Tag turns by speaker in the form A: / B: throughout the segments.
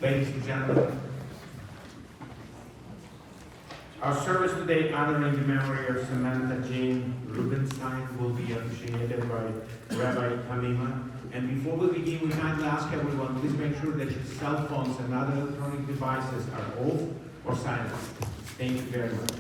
A: Ladies and gentlemen, our service today honoring the memory of Samantha Jane Rubenstein will be officiated by Rabbi Tamima. And before we begin, we kindly ask everyone, please make sure that your cell phones and other electronic devices are off or silent. Thank you very much.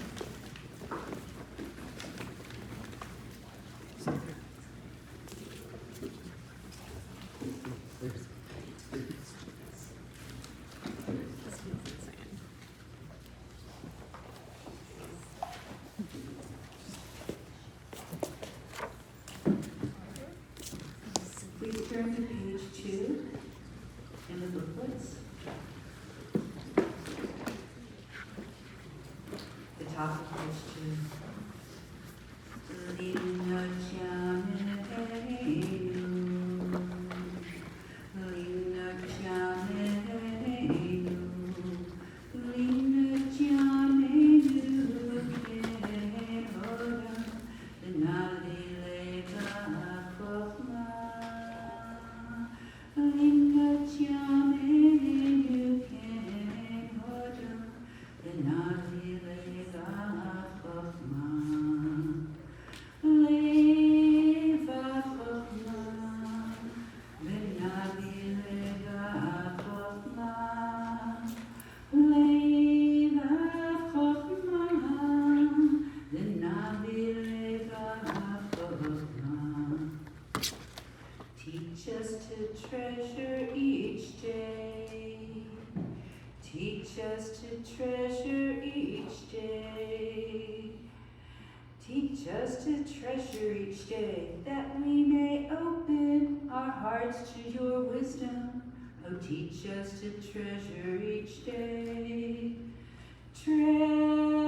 B: Please turn to page 2 in the booklets. The top of page 2. Teach us to treasure each day. Teach us to treasure each day. Teach us to treasure each day, that we may open our hearts to your wisdom. Oh, teach us to treasure each day. Treasure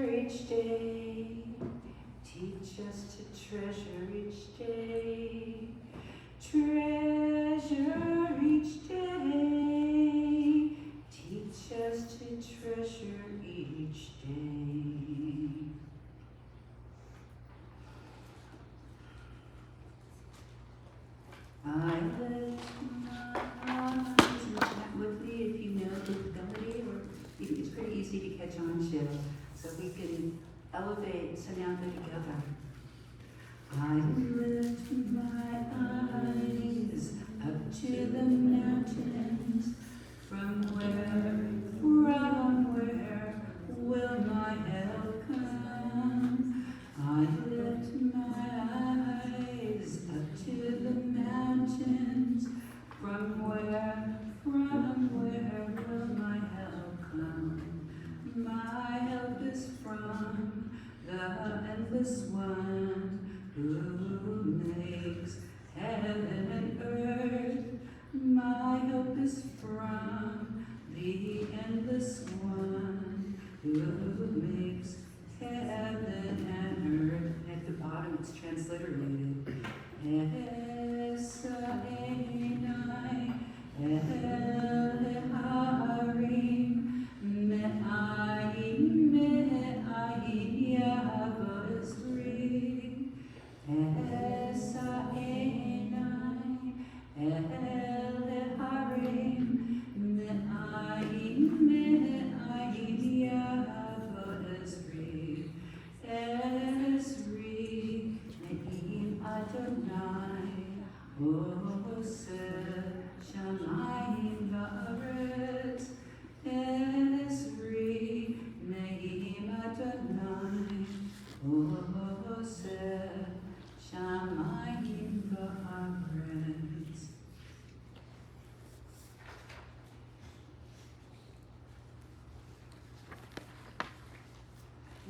B: each day. Teach us to treasure each day. Treasure each day. Teach us to treasure each day. I lift my eyes and chat with me if you know the melody, or it's pretty easy to catch on to, so we can elevate Samantha together. I lift my eyes up to the mountains, from where will my help come? I lift my eyes up to the mountains, from where will my help come? My help is from the endless one who makes heaven and earth. My help is from the endless one who makes heaven and earth. At the bottom it's transliterated.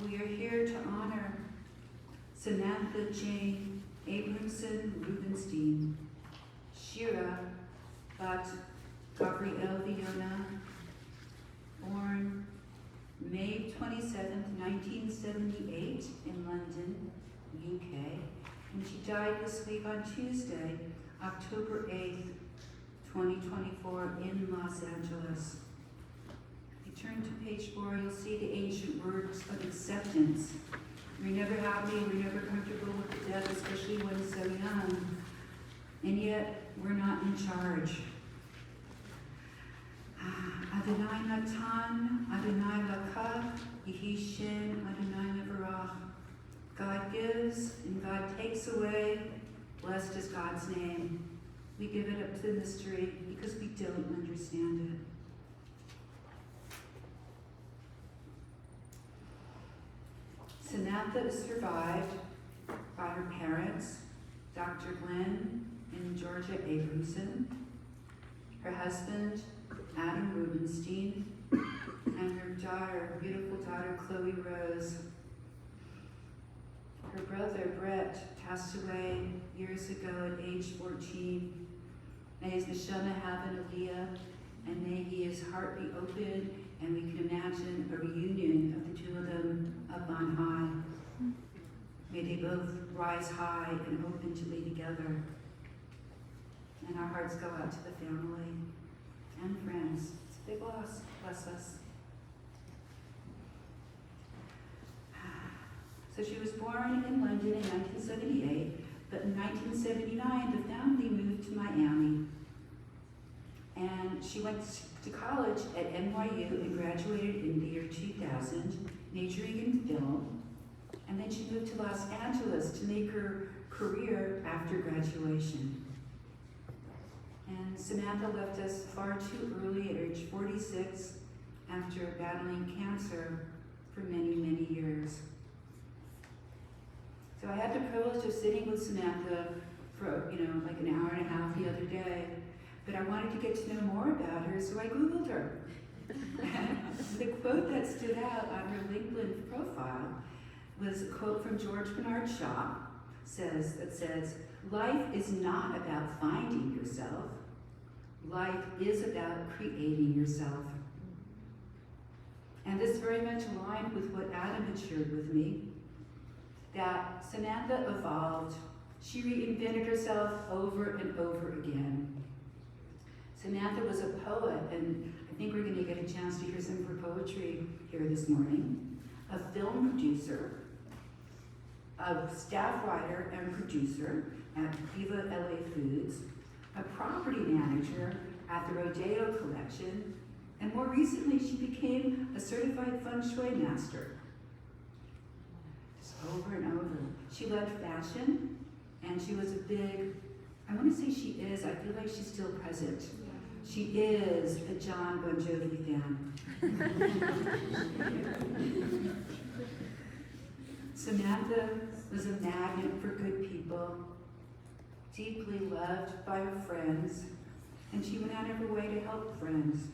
B: We are here to honor Samantha Jane Abramson Rubenstein, Shira Bat Gabrielle Viona, born May 27, 1978 in London, UK, and she died this week on Tuesday, October 8th, 2024 in Los Angeles. If you turn to page 4, you'll see the ancient words of acceptance. We're never happy, we're never comfortable with the death, especially when so young, and yet we're not in charge. Natan Adonai Lakach, Yehi Shem Adonai Nevarach. God gives and God takes away. Blessed is God's name. We give it up to the mystery because we don't understand it. Samantha is survived by her parents, Dr. Glenn and Georgia Abramson, her husband, Adam Rubenstein, and her daughter, beautiful daughter, Chloe Rose. Her brother, Brett, passed away years ago at age 14. May his neshama have an aliyah, and may his heart be open, and we can imagine a reunion of the two of them up on high. May they both rise high and open to be together. And our hearts go out to the family and friends. It's a big loss. Bless us. So she was born in London in 1978, but in 1979 the family moved to Miami. And she went to college at NYU and graduated in the year 2000, majoring in film. And then she moved to Los Angeles to make her career after graduation. And Samantha left us far too early at age 46 after battling cancer for many, many years. So I had the privilege of sitting with Samantha for, like an hour and a half the other day, but I wanted to get to know more about her, so I Googled her. The quote that stood out on her LinkedIn profile was a quote from George Bernard Shaw, that says, "Life is not about finding yourself. Life is about creating yourself." And this very much aligned with what Adam had shared with me, that Samantha evolved. She reinvented herself over and over again. Samantha was a poet, and I think we're going to get a chance to hear some of her poetry here this morning. A film producer, a staff writer and producer at Viva LA Foods, a property manager at the Rodeo Collection, and more recently she became a certified feng shui master. Just over and over. She loved fashion, and she was a big, I want to say she is, I feel like she's still present. She is a John Bon Jovi fan. Samantha was a magnet for good people, deeply loved by her friends, and she went out of her way to help friends.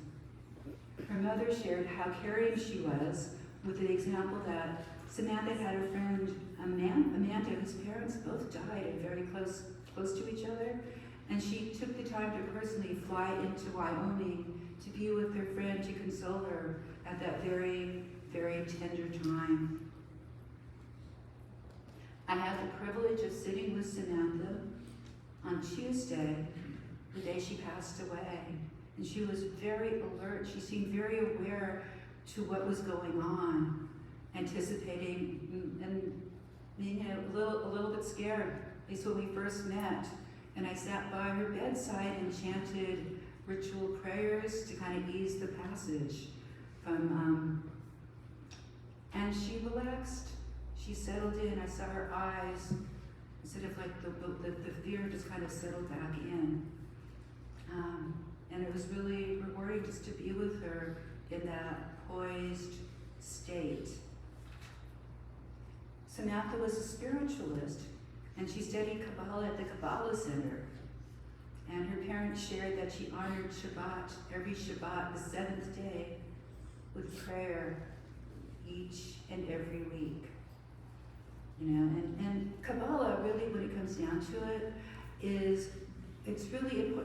B: Her mother shared how caring she was with the example that Samantha had a friend, Amanda, whose parents both died and very close to each other, and she took the time to personally fly into Wyoming to be with her friend to console her at that very, very tender time. I had the privilege of sitting with Samantha on Tuesday, the day she passed away, and she was very alert. She seemed very aware to what was going on, anticipating and being a little bit scared, at least when we first met. And I sat by her bedside and chanted ritual prayers to kind of ease the passage from, and she relaxed. She settled in. I saw her eyes, instead of like the fear just kind of settled back in. And it was really rewarding just to be with her in that poised state. Samantha was a spiritualist, and she studied Kabbalah at the Kabbalah Center. And her parents shared that she honored Shabbat, every Shabbat, the seventh day, with prayer each and every week. And Kabbalah, really, when it comes down to it, it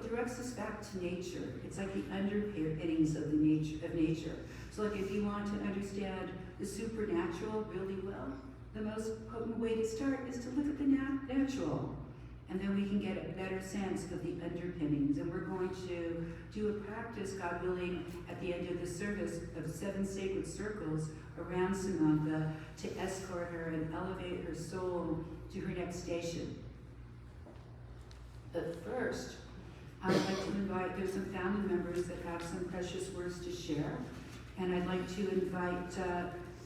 B: directs us back to nature. It's like the underpinnings of nature. So like if you want to understand the supernatural really well, the most potent way to start is to look at the natural. And then we can get a better sense of the underpinnings. And we're going to do a practice, God willing, at the end of the service of 7 sacred circles around Samantha to escort her and elevate her soul to her next station. But first, I would like to invite, there's some family members that have some precious words to share. And I'd like to invite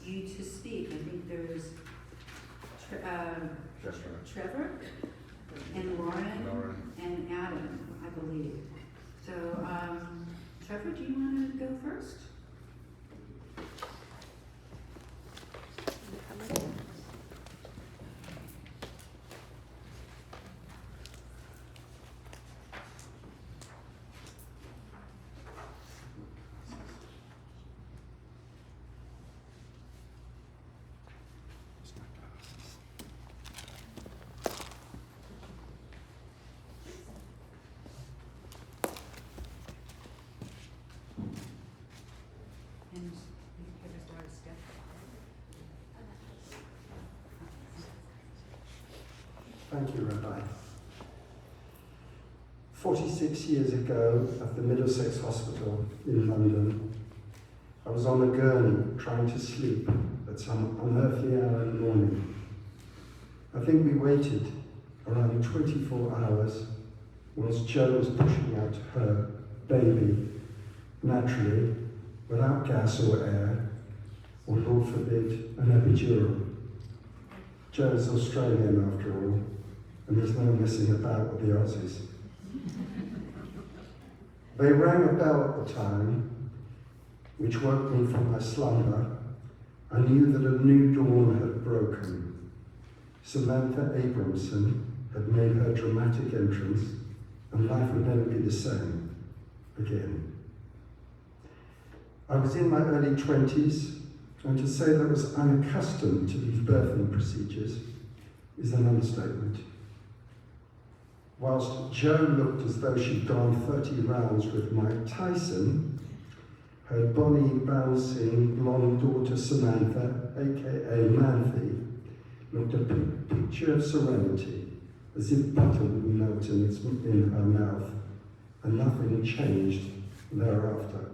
B: you to speak. I think there's Trevor and Lauren and Adam, I believe. So, Trevor, do you want to go first? And Trevor's daughter, Steph.
C: Thank you, Rabbi. 46 years ago, at the Middlesex Hospital in London, I was on a gurney trying to sleep at some unearthly hour in the morning. I think we waited around 24 hours whilst Jo was pushing out her baby, naturally, without gas or air, or Lord forbid, an epidural. Jo's Australian after all, and there's no messing about with the Aussies. They rang a bell at the time, which woke me from my slumber. I knew that a new dawn had broken. Samantha Abramson had made her dramatic entrance, and life would never be the same again. I was in my early 20s, and to say that I was unaccustomed to these birthing procedures is an understatement. Whilst Jo looked as though she'd gone 30 rounds with Mike Tyson, her bonny, bouncing, blonde daughter Samantha, aka Manthy, looked a picture of serenity, as if butter would melt in her mouth, and nothing changed thereafter.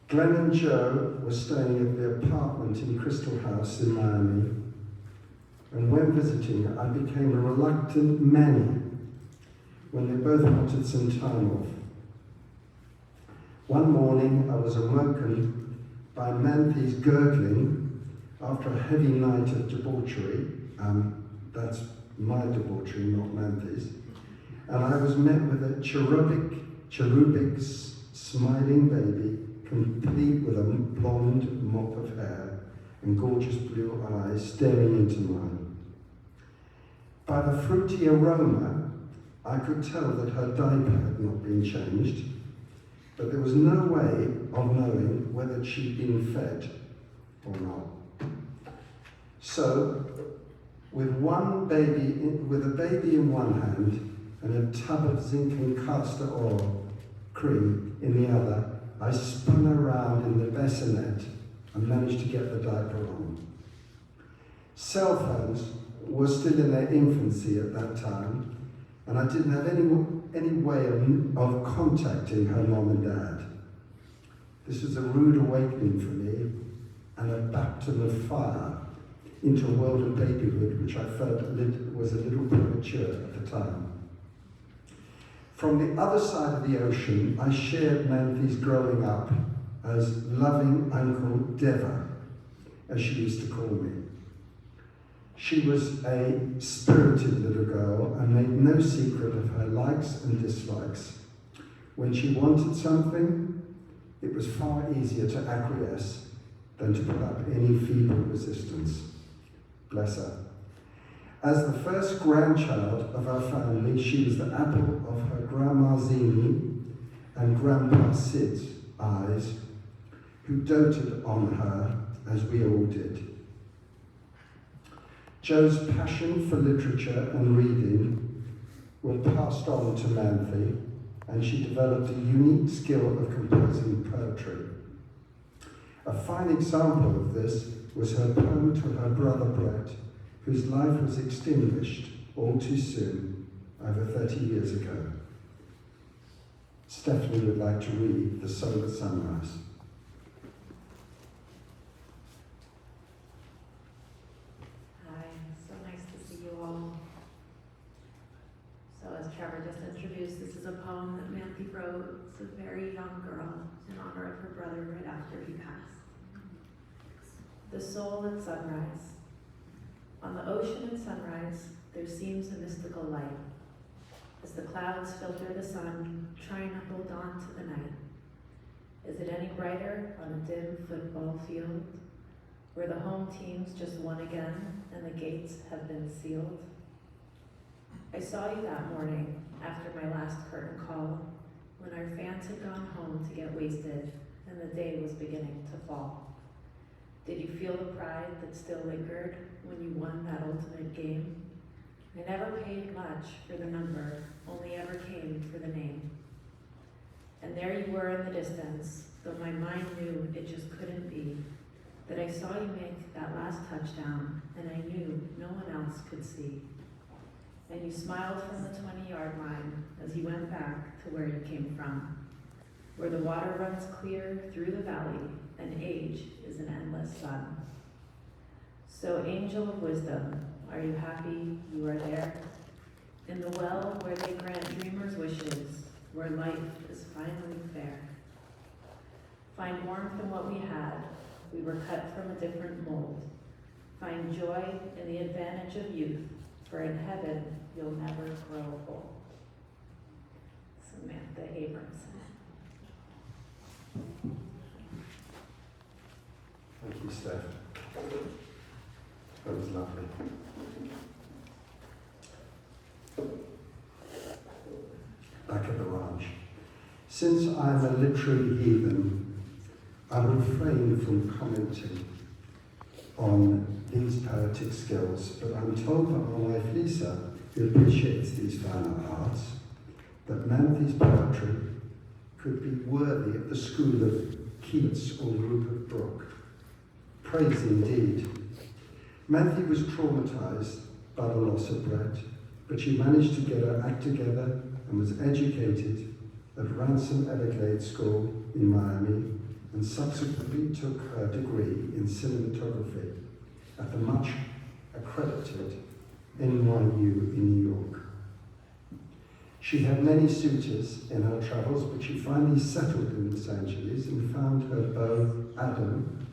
C: Glenn and Jo were staying at the apartment in Crystal House in Miami, and when visiting, I became a reluctant Manny when they both wanted some time off. One morning, I was awoken by Manthy's gurgling after a heavy night of debauchery. That's my debauchery, not Manthy's. And I was met with a cherubic, smiling baby, complete with a blonde mop of hair and gorgeous blue eyes staring into mine. By the fruity aroma, I could tell that her diaper had not been changed, but there was no way of knowing whether she'd been fed or not. So, with a baby in one hand and a tub of zinc and castor oil cream in the other, I spun around in the bassinet and managed to get the diaper on. Cell phones were still in their infancy at that time, and I didn't have any way of contacting her mom and dad. This was a rude awakening for me and a baptism of fire into a world of babyhood which I felt was a little premature at the time. From the other side of the ocean, I shared Manthy's growing up as loving Uncle Deva, as she used to call me. She was a spirited little girl and made no secret of her likes and dislikes. When she wanted something, it was far easier to acquiesce than to put up any feeble resistance. Bless her. As the first grandchild of our family, she was the apple of her Grandma Zini and Grandpa Sid's eyes, who doted on her as we all did. Jo's passion for literature and reading were passed on to Manthy, and she developed a unique skill of composing poetry. A fine example of this was her poem to her brother Brett, whose life was extinguished all too soon, over 30 years ago. Stephanie would like to read The Solar Sunrise.
D: Hi, so nice to see you all. So as Trevor just introduced, this is a poem that Manthy wrote. It's a very very young girl in honor of her brother right after he passed. The soul at sunrise. On the ocean at sunrise, there seems a mystical light. As the clouds filter the sun, trying to hold on to the night. Is it any brighter on a dim football field, where the home teams just won again and the gates have been sealed? I saw you that morning after my last curtain call, when our fans had gone home to get wasted and the day was beginning to fall. Did you feel the pride that still lingered when you won that ultimate game? I never paid much for the number, only ever came for the name. And there you were in the distance, though my mind knew it just couldn't be, that I saw you make that last touchdown, and I knew no one else could see. And you smiled from the 20-yard line as you went back to where you came from, where the water runs clear through the valley, and age is an endless sun. So, angel of wisdom, are you happy you are there? In the well where they grant dreamers' wishes, where life is finally fair. Find warmth in what we had, we were cut from a different mold. Find joy in the advantage of youth, for in heaven you'll never grow old. Samantha Abramson.
C: Thank you, Steph. That was lovely. Back at the ranch. Since I'm a literary heathen, I refrain from commenting on these poetic skills, but I'm told by my wife Lisa, who appreciates these fine arts, that Manthi's poetry could be worthy of the school of Keats or Rupert Brooke. Praise indeed. Manthi was traumatized by the loss of Brett, but she managed to get her act together and was educated at Ransom Everglade School in Miami and subsequently took her degree in cinematography at the much accredited NYU in New York. She had many suitors in her travels, but she finally settled in Los Angeles and found her beau, Adam,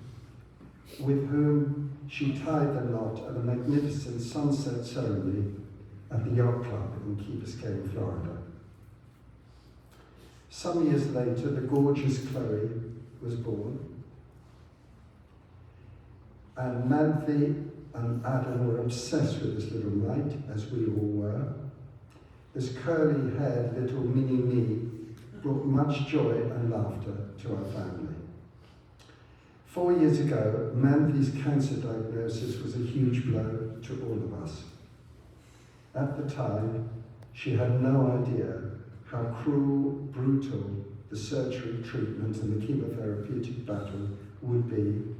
C: with whom she tied the knot at a magnificent sunset ceremony at the yacht club in Key Biscayne, Florida. Some years later, the gorgeous Chloe was born, and Manthi and Adam were obsessed with this little mite, as we all were. This curly-haired little mini-me brought much joy and laughter to our family. 4 years ago, Manthi's cancer diagnosis was a huge blow to all of us. At the time, she had no idea how cruel, brutal the surgery, treatment, and the chemotherapeutic battle would be,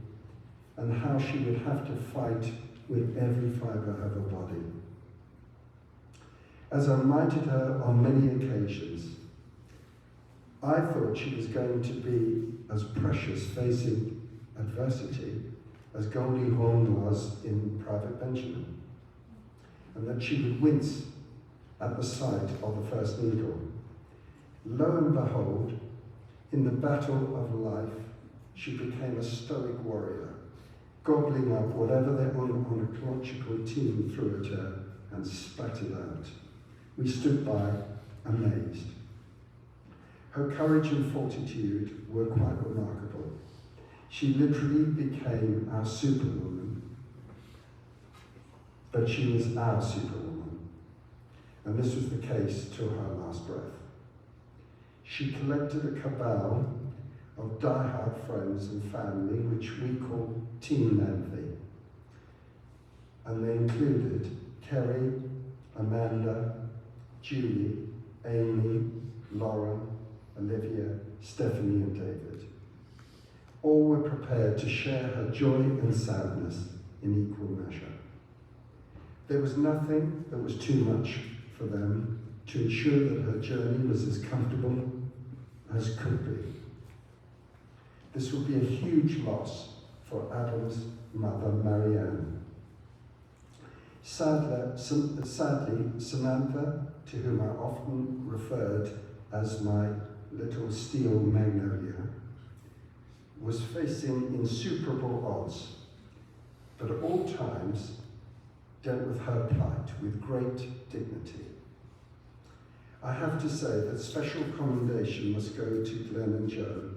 C: and how she would have to fight with every fibre of her body. As I reminded her on many occasions, I thought she was going to be as precious facing adversity as Goldie Hawn was in Private Benjamin, and that she would wince at the sight of the first needle. Lo and behold, in the battle of life, she became a stoic warrior, gobbling up whatever the oncological team threw at her and spat it out. We stood by, amazed. Her courage and fortitude were quite remarkable. She literally became our superwoman, but she was our superwoman, and this was the case to her last breath. She collected a cabal of die-hard friends and family, which we call Team Manthi, and they included Kerry, Amanda, Julie, Amy, Lauren, Olivia, Stephanie, and David. All were prepared to share her joy and sadness in equal measure. There was nothing that was too much for them to ensure that her journey was as comfortable as could be. This would be a huge loss for Adam's mother, Marianne. Sadly, Samantha, to whom I often referred as my little steel magnolia, was facing insuperable odds, but at all times dealt with her plight with great dignity. I have to say that special commendation must go to Glenn and Joe,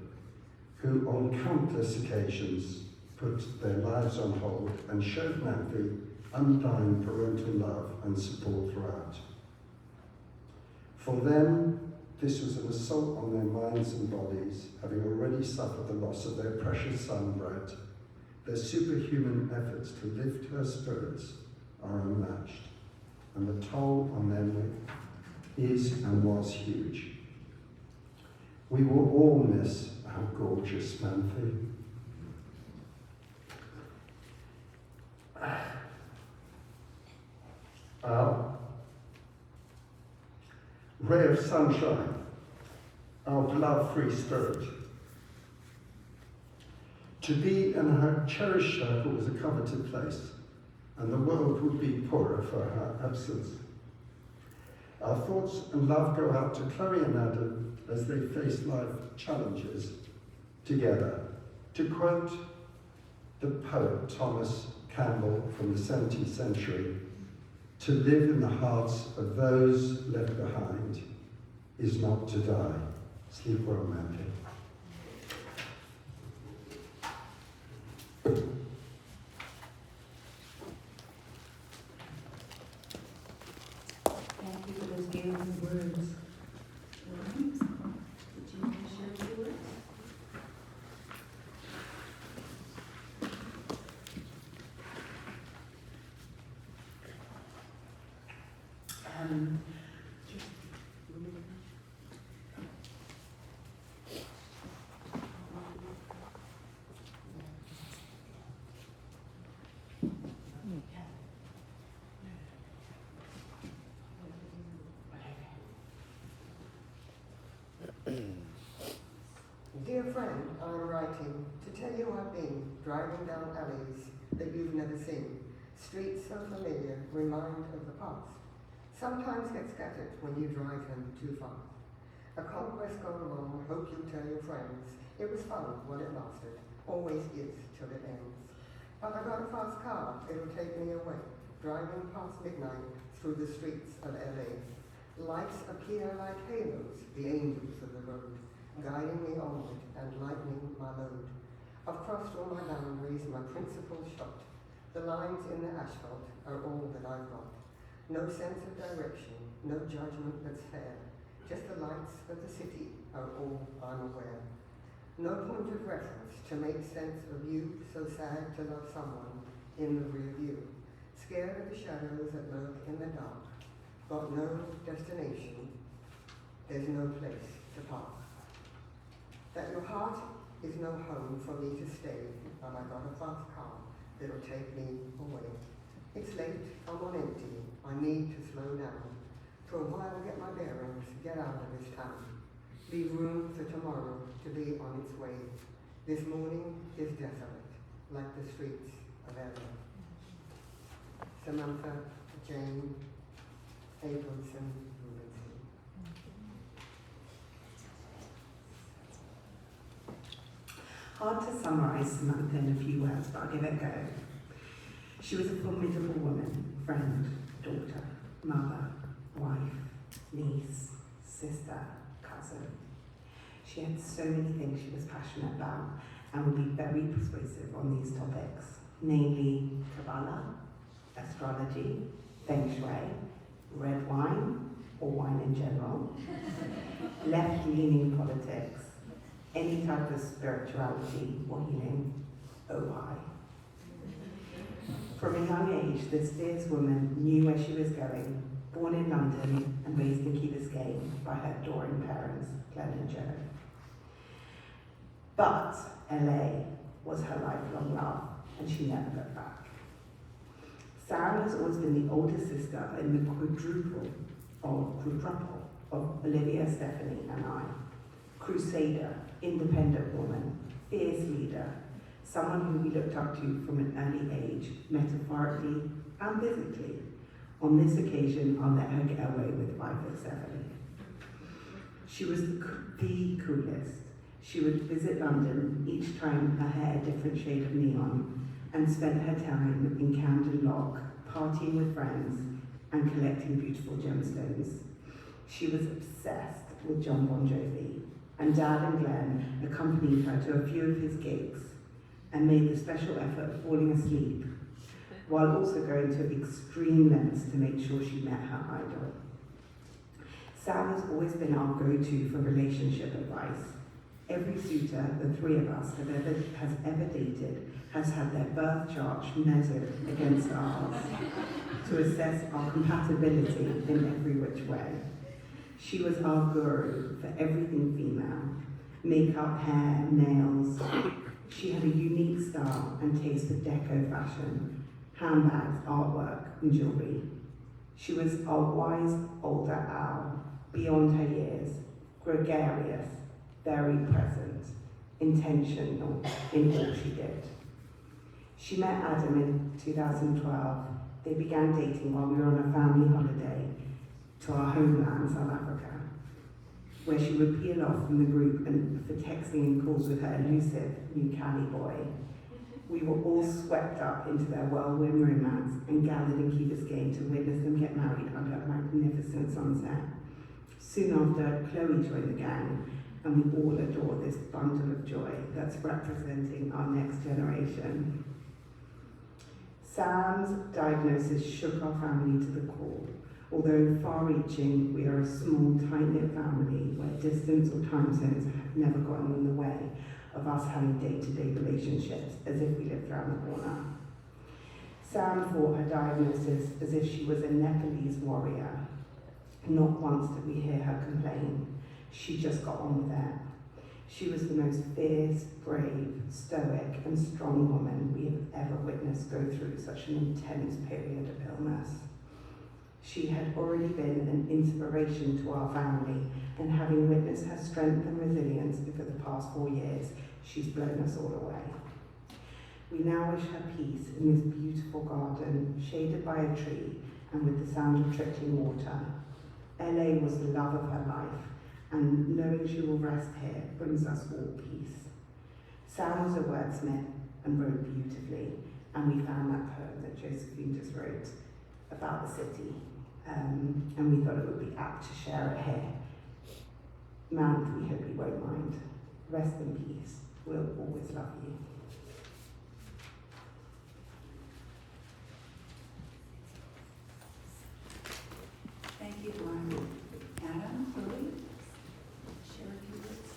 C: who on countless occasions put their lives on hold and showed Matthew undying parental love and support throughout. For them, this was an assault on their minds and bodies, having already suffered the loss of their precious son, Brett. Their superhuman efforts to lift her spirits are unmatched, and the toll on them is and was huge. We will all miss our gorgeous Samantha. Our ray of sunshine, our blood-free spirit. To be in her cherished circle was a coveted place, and the world would be poorer for her absence. Our thoughts and love go out to Chloe and Adam as they face life challenges together. To quote the poet Thomas Campbell from the 17th century, to live in the hearts of those left behind is not to die. Sleep well, Matthew.
B: Thank you for those beautiful words. Williams, would you like to share a few words?
E: Dear friend, I'm writing to tell you I've been driving down alleys that you've never seen. Streets so familiar remind of the past. Sometimes get scattered when you drive them too fast. A conquest gone wrong, hope you'll tell your friends. It was fun while it lasted, always is till it ends. But I got a fast car, it'll take me away, driving past midnight through the streets of LA. Lights appear like halos, the angels of the road, guiding me onward and lightening my load. I've crossed all my boundaries, my principles shot. The lines in the asphalt are all that I've got. No sense of direction, no judgment that's fair. Just the lights of the city are all I'm aware. No point of reference to make sense of you, so sad to love someone in the rear view. Scared of the shadows that lurk in the dark. Got no destination, there's no place to park. That your heart is no home for me to stay, and I got a fast car that'll take me away. It's late, I'm on empty, I need to slow down. For a while get my bearings, get out of this town. Leave room for tomorrow to be on its way. This morning is desolate, like the streets of LA. Samantha, Jane, Abramson, Rubenstein.
F: Hard to summarise Samantha in a few words, but I'll give it a go. She was a formidable woman, friend, daughter, mother, wife, niece, sister, cousin. She had so many things she was passionate about and would be very persuasive on these topics, namely Kabbalah, astrology, Feng Shui, red wine, or wine in general, left-leaning politics, any type of spirituality or healing, oh hi. From a young age, this fierce woman knew where she was going, born in London and raised in Key Biscayne by her adoring parents, Glenn and Joe. But LA was her lifelong love, and she never looked back. Sarah has always been the older sister in the quadruple of Olivia, Stephanie, and I. Crusader, independent woman, fierce leader, someone who we looked up to from an early age, metaphorically and physically. On this occasion, I'll let her get away with 5 foot 7. She was the coolest. She would visit London, each time her hair a different shade of neon, and spent her time in Camden Lock, partying with friends and collecting beautiful gemstones. She was obsessed with John Bon Jovi, and Dad and Glenn accompanied her to a few of his gigs and made the special effort of falling asleep, while also going to extreme lengths to make sure she met her idol. Sam has always been our go-to for relationship advice. Every suitor the three of us has ever dated has had their birth chart measured against ours to assess our compatibility in every which way. She was our guru for everything female: makeup, hair, nails. She had a unique style and taste for deco fashion, handbags, artwork, and jewelry. She was our wise older owl, beyond her years, gregarious, very present, intentional in all she did. She met Adam in 2012. They began dating while we were on a family holiday to our homeland, South Africa, where she would peel off from the group and for texting and calls with her elusive new Cali boy. We were all swept up into their whirlwind romance and gathered in Key Biscayne to witness them get married under a magnificent sunset. Soon after, Chloe joined the gang, and we all adore this bundle of joy that's representing our next generation. Sam's diagnosis shook our family to the core. Although far-reaching, we are a small, tight-knit family where distance or time zones have never gotten in the way of us having day-to-day relationships as if we lived around the corner. Sam fought her diagnosis as if she was a Nepalese warrior. Not once did we hear her complain. She just got on with it. She was the most fierce, brave, stoic, and strong woman we have ever witnessed go through such an intense period of illness. She had already been an inspiration to our family, and having witnessed her strength and resilience over the past 4 years, she's blown us all away. We now wish her peace in this beautiful garden, shaded by a tree and with the sound of trickling water. LA was the love of her life, and knowing she will rest here brings us all peace. Sam was a wordsmith and wrote beautifully, and we found that poem that Josephine just wrote about the city, and we thought it would be apt to share it here. Mount, we hope you won't mind. Rest in peace. We'll always love you.
B: Thank you, Lauren. Adam, Chloe, share a few words.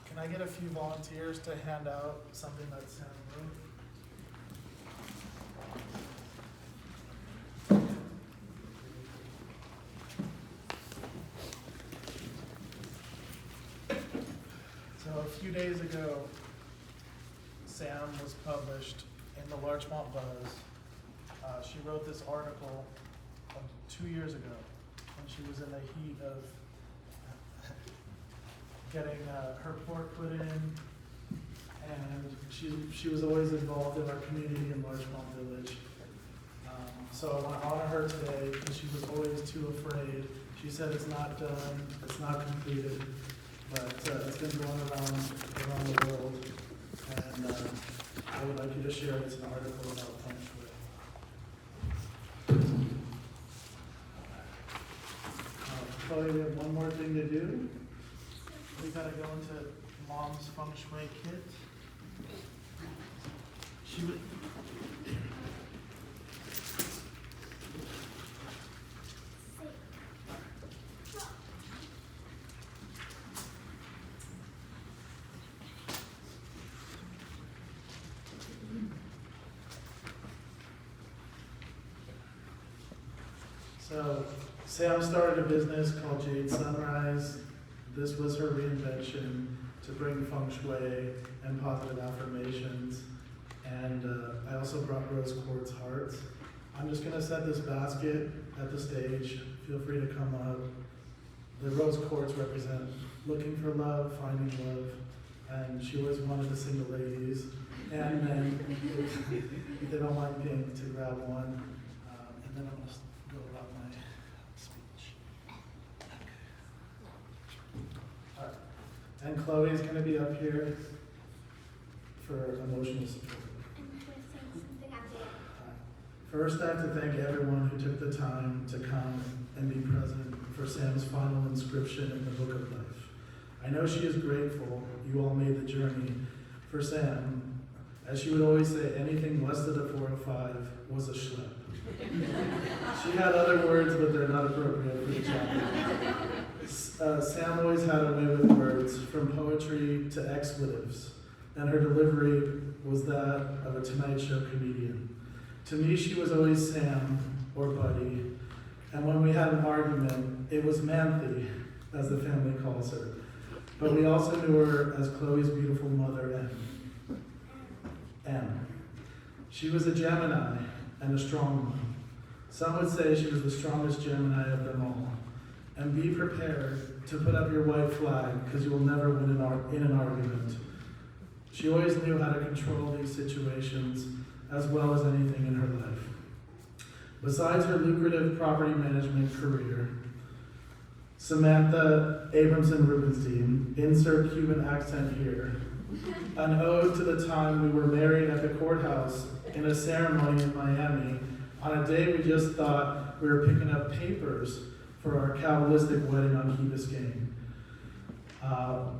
G: Can I get a few volunteers to hand out something that Sam wrote? So a few days ago, Sam was published in the Larchmont Buzz. She wrote this article 2 years ago when she was in the heat of getting her port put in, and she was always involved in our community in Larchmont Village. So I want to honor her today because she was always too afraid. She said it's not done, it's not completed, but it's been going around the world, and I would like you to share it. It's an article about feng shui. Chloe, we have one more thing to do. We gotta go into Mom's feng shui kit. She would. So, Sam started a business called Jade Sunrise. This was her reinvention to bring feng shui and positive affirmations. And I also brought rose quartz hearts. I'm just gonna set this basket at the stage. Feel free to come up. The rose quartz represent looking for love, finding love. and she always wanted the single ladies and men, if they don't like pink, to grab one. And then I'm going to go about my speech. All right. And Chloe's going to be up here for emotional support. First, I have to thank everyone who took the time to come and be present for Sam's final inscription in the Book of Life. I know she is grateful you all made the journey for Sam. As she would always say, anything less than a 4 to 5 was a schlep. She had other words, but they're not appropriate for the chapter. Sam always had a way with words, from poetry to expletives, and her delivery was that of a Tonight Show comedian. To me, she was always Sam, or Buddy, and when we had an argument, it was Manthy, as the family calls her. But we also knew her as Chloe's beautiful mother, M. She was a Gemini and a strong one. Some would say she was the strongest Gemini of them all. And be prepared to put up your white flag, because you will never win in an argument. She always knew how to control these situations as well as anything in her life. Besides her lucrative property management career, Samantha Abramson Rubenstein, insert Cuban accent here, an ode to the time we were married at the courthouse in a ceremony in Miami on a day we just thought we were picking up papers for our Kabbalistic wedding on Key Biscayne.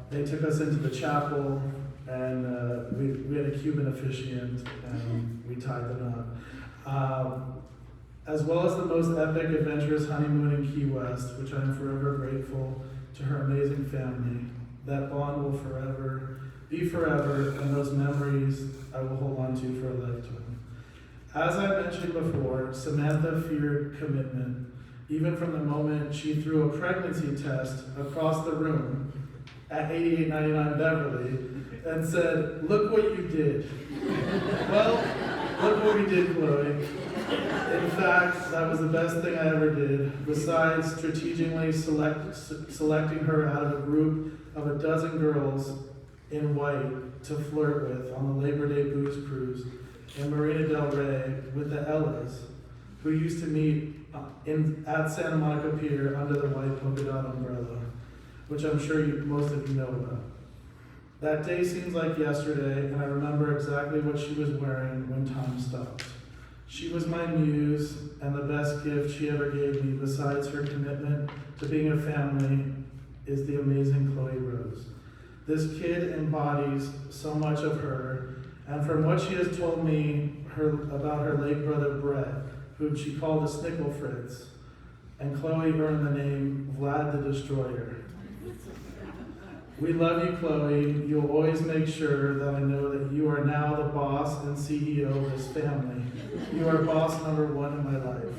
G: They took us into the chapel, and we had a Cuban officiant, and we tied the knot. As well as the most epic, adventurous honeymoon in Key West, which I am forever grateful to her amazing family. That bond will be forever, and those memories I will hold on to for a lifetime. As I mentioned before, Samantha feared commitment, even from the moment she threw a pregnancy test across the room at 8899 Beverly and said, "Look what you did." Well, look what we did, Chloe. In fact, that was the best thing I ever did, besides strategically selecting her out of a group of a dozen girls in white to flirt with on the Labor Day booze cruise in Marina del Rey with the Ellas, who used to meet at Santa Monica Pier under the white polka dot umbrella, which I'm sure most of you know about. That day seems like yesterday, and I remember exactly what she was wearing when time stopped. She was my muse, and the best gift she ever gave me, besides her commitment to being a family, is the amazing Chloe Rose. This kid embodies so much of her, and from what she has told me about her late brother Brett, whom she called a Snickle Fritz, and Chloe earned the name Vlad the Destroyer. We love you, Chloe. You'll always make sure that I know that you are now the boss and CEO of this family. You are boss number one in my life.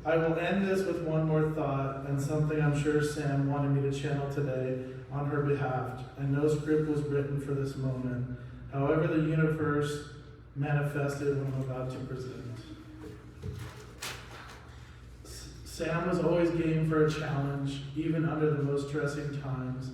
G: I will end this with one more thought, and something I'm sure Sam wanted me to channel today on her behalf, and no script was written for this moment. However, the universe manifested what I'm about to present. Sam was always game for a challenge, even under the most stressing times.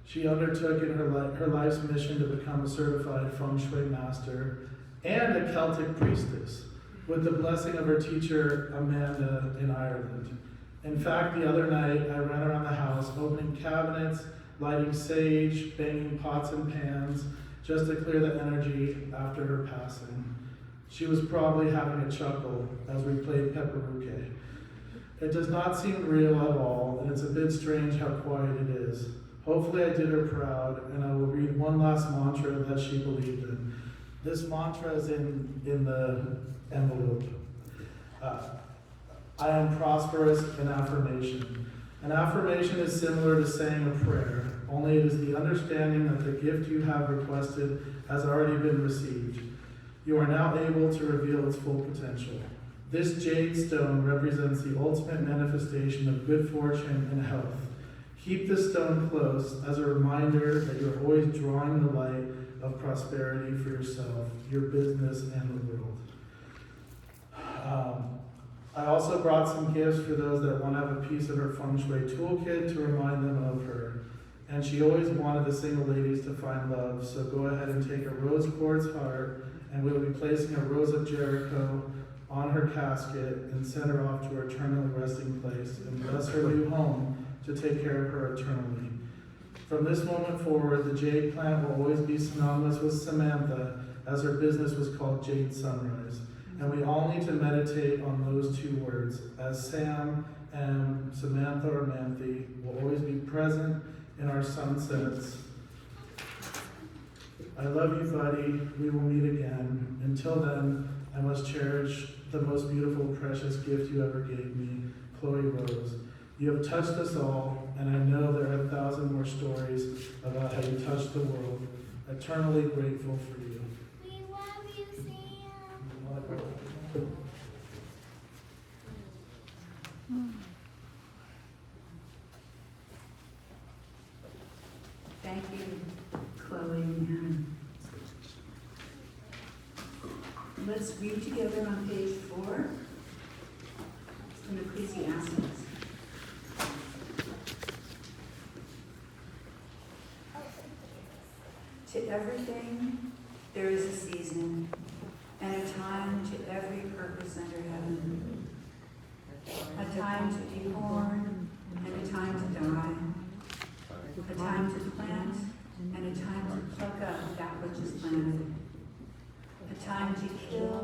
G: She undertook in her life's mission to become a certified feng shui master and a Celtic priestess, with the blessing of her teacher, Amanda, in Ireland. In fact, the other night, I ran around the house, opening cabinets, lighting sage, banging pots and pans, just to clear the energy after her passing. She was probably having a chuckle as we played Pepperuke. It does not seem real at all, and it's a bit strange how quiet it is. Hopefully I did her proud, and I will read one last mantra that she believed in. This mantra is in the envelope. I am prosperous, an affirmation. An affirmation is similar to saying a prayer, only it is the understanding that the gift you have requested has already been received. You are now able to reveal its full potential. This jade stone represents the ultimate manifestation of good fortune and health. Keep this stone close as a reminder that you're always drawing the light of prosperity for yourself, your business, and the world. I also brought some gifts for those that want to have a piece of her feng shui toolkit to remind them of her. and she always wanted the single ladies to find love. So go ahead and take a rose quartz heart, and we'll be placing a rose of Jericho on her casket and send her off to her eternal resting place and bless her new home to take care of her eternally. From this moment forward, the jade plant will always be synonymous with Samantha, as her business was called Jade Sunrise. And we all need to meditate on those two words, as Sam and Samantha or Manthe will always be present in our sunsets. I love you, buddy. We will meet again. Until then, I must cherish the most beautiful, precious gift you ever gave me, Chloe Rose. You have touched us all, and I know there are 1,000 more stories about how you touched the world. Eternally grateful for you.
H: We love you, Sam.
B: Thank you, Chloe and Hannah. Let's read together on page 4 from Ecclesiastes. To everything there is a season, and a time to every purpose under heaven. A time to be born, and a time to die. A time to plant, and a time to pluck up that which is planted. A time to kill,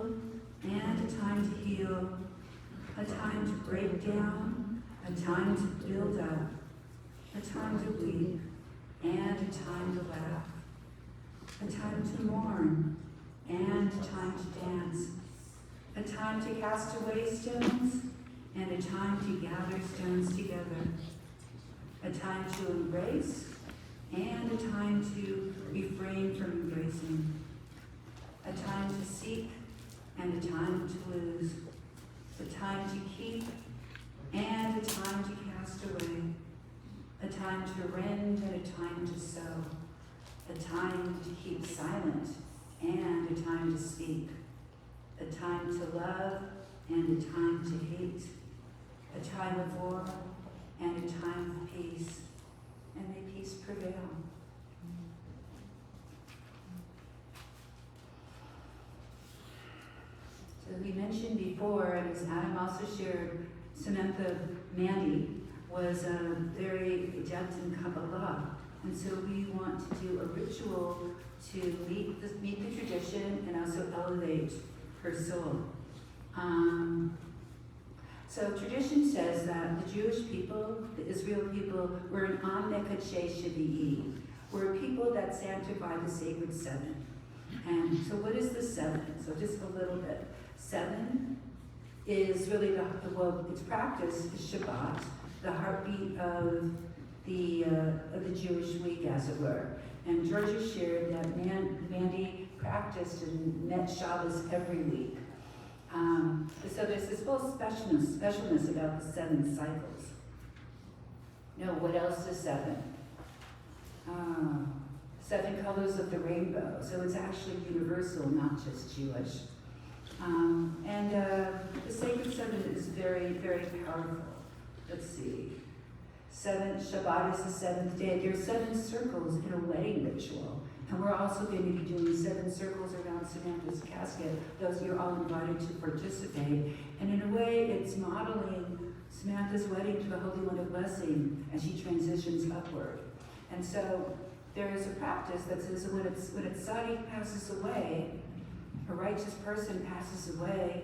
B: and a time to heal. A time to break down, a time to build up. A time to weep, and a time to laugh. A time to mourn, and a time to dance. A time to cast away stones, and a time to gather stones together. A time to embrace, and a time to refrain from embracing. A time to seek, and a time to lose. A time to keep, and a time to cast away. A time to rend, and a time to sow. A time to keep silent, and a time to speak. A time to love, and a time to hate. A time of war, and a time of peace. And may peace prevail. So we mentioned before, and as Adam also shared, Samantha Mandy was very adept in Kabbalah. And so we want to do a ritual to meet the tradition and also elevate her soul. So tradition says that the Jewish people, the Israel people, were an Amnekachei Shavi'i. We're a people that sanctify the sacred 7. And so what is the 7? So just a little bit. 7 is really its practice is Shabbat, the heartbeat of the Jewish week, as it were. And Georgia shared that Mandy practiced and met Shabbos every week. So there's this whole specialness about the 7 cycles. No, what else is 7? 7 colors of the rainbow. So it's actually universal, not just Jewish. The sacred 7 is very, very powerful. Let's see. 7, Shabbat is the 7th day. There are 7 circles in a wedding ritual. And we're also going to be doing 7 circles around Samantha's casket. Those you're all invited to participate. And in a way, it's modeling Samantha's wedding to the Holy One of Blessing as she transitions upward. And so there is a practice that says when a tzaddik passes away, a righteous person passes away,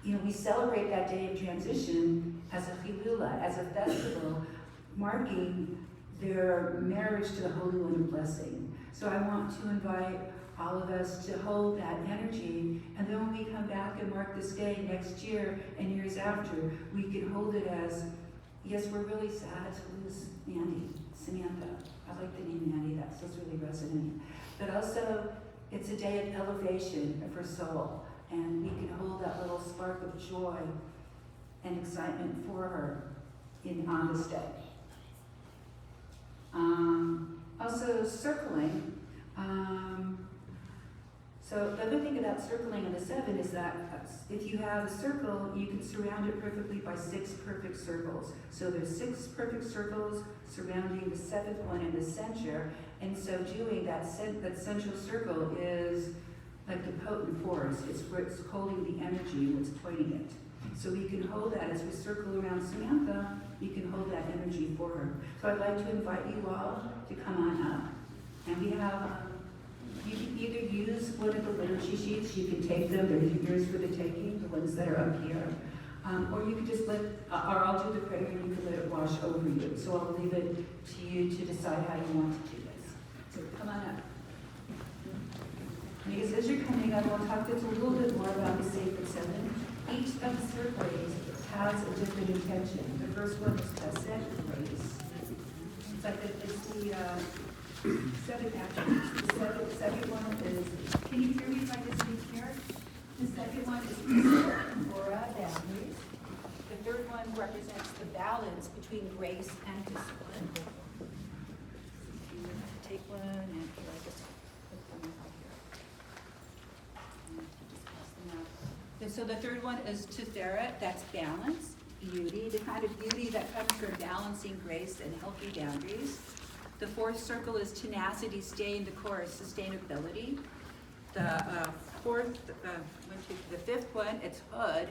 B: we celebrate that day of transition as a chilula, as a festival, marking their marriage to the Holy One of Blessing. So I want to invite all of us to hold that energy, and then when we come back and mark this day next year and years after, we can hold it as, yes, we're really sad to lose Samantha. I like the name Mandy, that feels really resonant. But also, it's a day of elevation of her soul, and we can hold that little spark of joy and excitement for her on this day. Also circling. So the other thing about circling on the 7 is that if you have a circle, you can surround it perfectly by 6 perfect circles. So there's 6 perfect circles surrounding the 7th one in the center, and so doing that central circle is like the potent force. It's where it's holding the energy and it's pointing it. So we can hold that as we circle around Samantha, we can hold that energy for her. So I'd like to invite you all to come on up. And we have, you can either use one of the liturgy sheets, you can take them, they're yours for the taking, the ones that are up here. Or you can just let, or I'll do the prayer and you can let it wash over you. So I'll leave it to you to decide how you want to do this. So come on up. Because as you're coming up, we'll talk just a little bit more about the Sacred 7. Each of the circles has a different intention. The first one is Chesed, grace. It's like it's the 7 attributes. The second one is, can you hear me if I just speak here? The second one is Aura, boundaries. The third one represents the balance between grace and discipline. Take one and here I just put them out here. Just pass them out. And so the third one is Tiferet, that's balance, beauty, the kind of beauty that comes from balancing grace and healthy boundaries. The fourth circle is tenacity, staying the course, sustainability. The fifth one, it's Hud,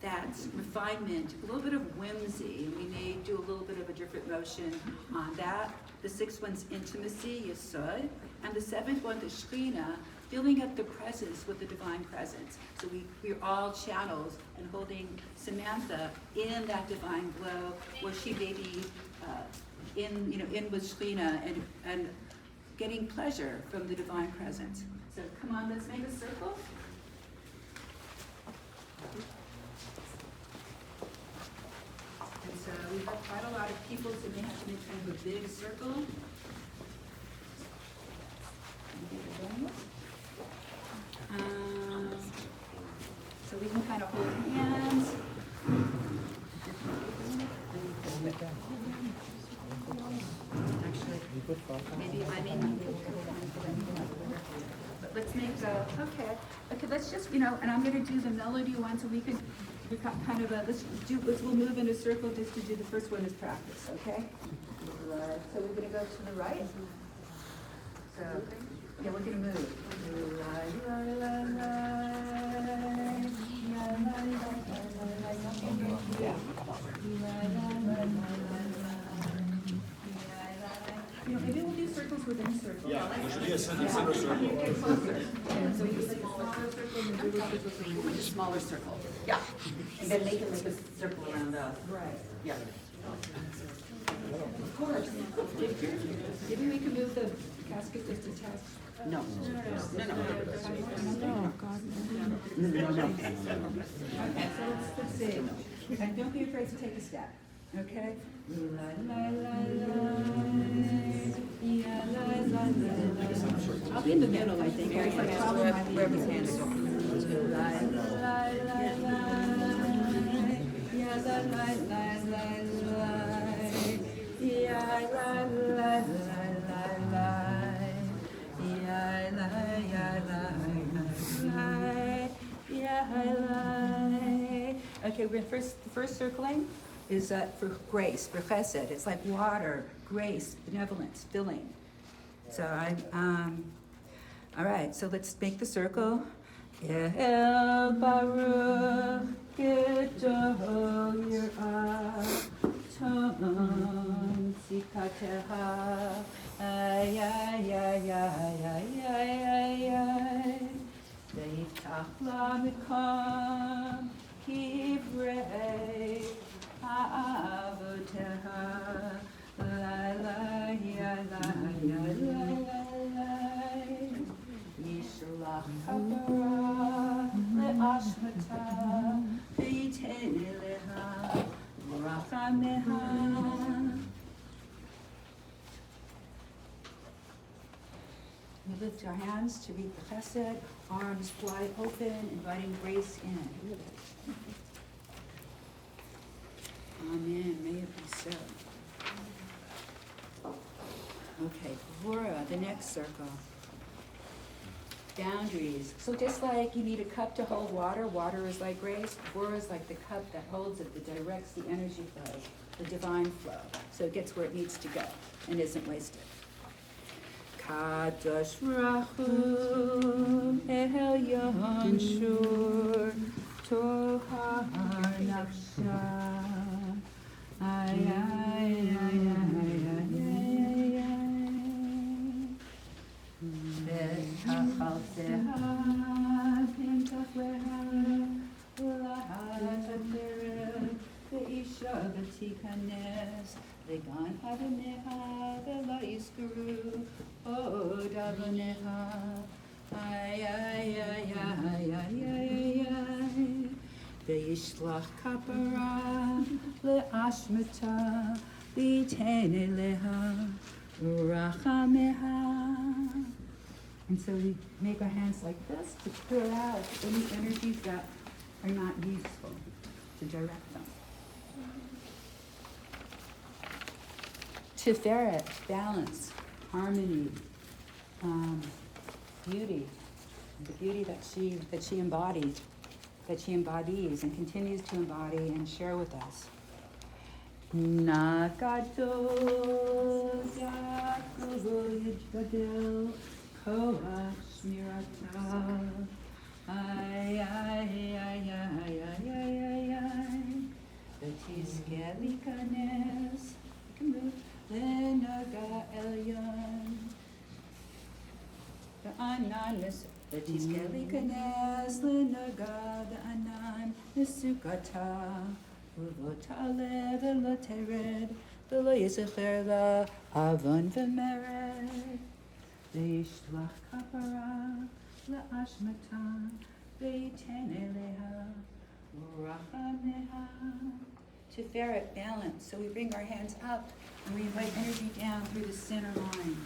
B: that's refinement, a little bit of whimsy. We may do a little bit of a different motion on that. The sixth one's intimacy, Yesod. And the seventh one, the Shekhinah, filling up the presence with the divine presence. So we're all channels and holding Samantha in that divine glow where she may be in with Shekhinah and getting pleasure from the divine presence. So come on, let's make a circle. And so we have quite a lot of people, so we have to make kind of a big circle. So we can kind of hold hands. Actually, maybe I may not. But let's make okay, let's just, and I'm gonna do the melody one so we can, we've got kind of we'll move in a circle just to do the first one as practice, okay? So we're gonna go to the right. So, yeah, we're gonna move. Maybe we'll do circles within circles.
I: Yeah, there should be a center circle.
B: Get closer. So you like a smaller circle and a bigger circle.
J: With a smaller circle. Yeah. And then make it like a circle around us.
B: Right.
J: Yeah.
B: Of course. Maybe we can move the casket just a touch.
J: No. No.
B: Okay, so let's see. And don't be afraid to take a step, okay? I'll be in the middle, I think.
J: Where his hands are.
B: Okay, we're the first circling is for grace, for chesed. It's like water, grace, benevolence, filling. So all right, so let's make the circle. El Baruch Gedol Yiraton Tzikateha Ay ay ay ay ay ay ay Veitach Lamikom Kivrei Ha'avoteha La la ya la ya la la Yishlach Hapara Le'ashmata V'yiten Eleha V'rachameha. We lift our hands to read the chesed, arms wide open, inviting grace in. Amen, may it be so. Okay, Gvura, the next circle. boundaries. So just like you need a cup to hold water, water is like grace, Bora is like the cup that holds it, that directs the energy flow, the divine flow, so it gets where it needs to go and isn't wasted. Kadosh Rachum Elyon Shur Tohar Nafsha Ay ay ay ay ay ay ay Betachalteha Pentachleha Lahat Ve'isha V'tikanes Vegan Avaneha Ve'la Yiskuru Od Avaneha Ay ay ay ay ay ay ay Ve'yishlach kapara Le'ashmata V'yitene leha Rachameha. And so we make our hands like this to clear out any energies that are not useful, to direct them. Tiferet, balance, harmony, beauty, the beauty that she embodied, that she embodies and continues to embody and share with us. Nakato Zakul Yijgadil Koach Shmirata Ay ay ay ay ay ay ay V'tizke likanes Lenaga Elyon The Anan V'tizke likanes Lenaga the Anan Nisukata Uvotale V'lo tered V'lo yisecher la Avon v'mered Ve'yishlach kapara La'ashmata Ve'yiten eleha Rachameha. Tiferet, balance. So we bring our hands up and we invite energy down through the center line.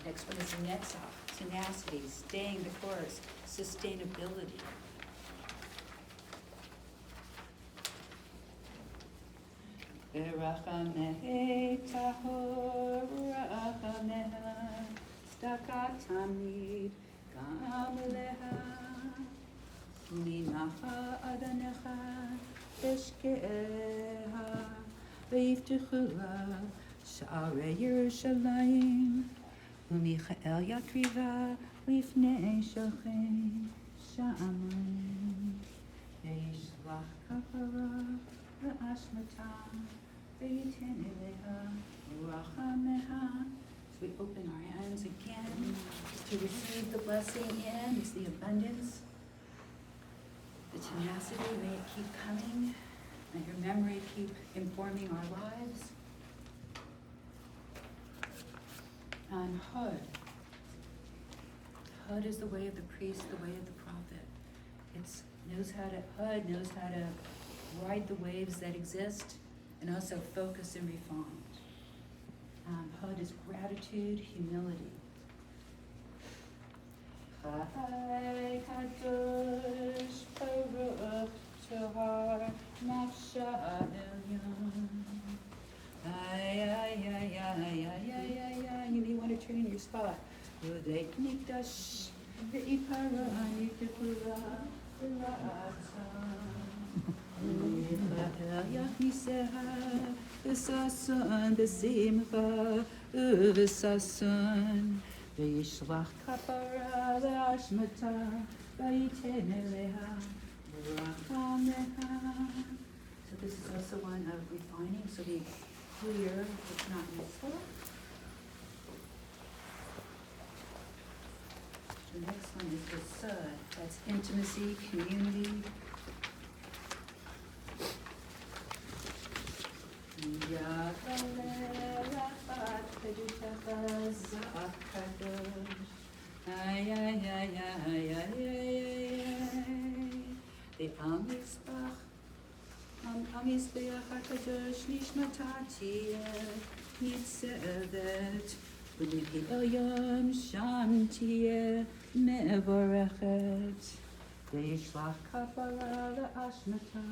B: Next one is netzach, tenacity, staying the course, sustainability. V'rachamehe tahor rachameha stakat tamid gam leha minacha adanecha eshkeha v'yiftechu la sha'arei Yerushalayim u'Michael yakriva lifnei shochem sha'amayim ve'yishlach kapara la'ashmata ve'yiten eleha rachameha. So we open our hands again to receive the blessing in. It's the abundance, the tenacity. May it keep coming. May your memory keep informing our lives. And Hod. Hod is the way of the priest, the way of the prophet. Hod knows how to ride the waves that exist and also focus and refine. Hod is gratitude, humility. Chai kadosh baruch tahar nafsha elyon. Ay ay ay ay ay ay ay ay. You may want to turn in your spot. Udei mikdash ve'ipara nitikula v'la'atzah. V'sason b'simcha u'v'sason v'yishlach kapara v'ashmata v'yiten eleha rachameha. So this is also one of refining, so we clear what's not useful. The next one is the sud. That's intimacy, community. Ay ay ay ay ay ay ay. The Amizbach, Amizbeach HaKadosh Nishmatati Nitzevet V'Nihi Elyon Sham Tiyeh Mevorechet V'Yishlach Kapara La'ashmata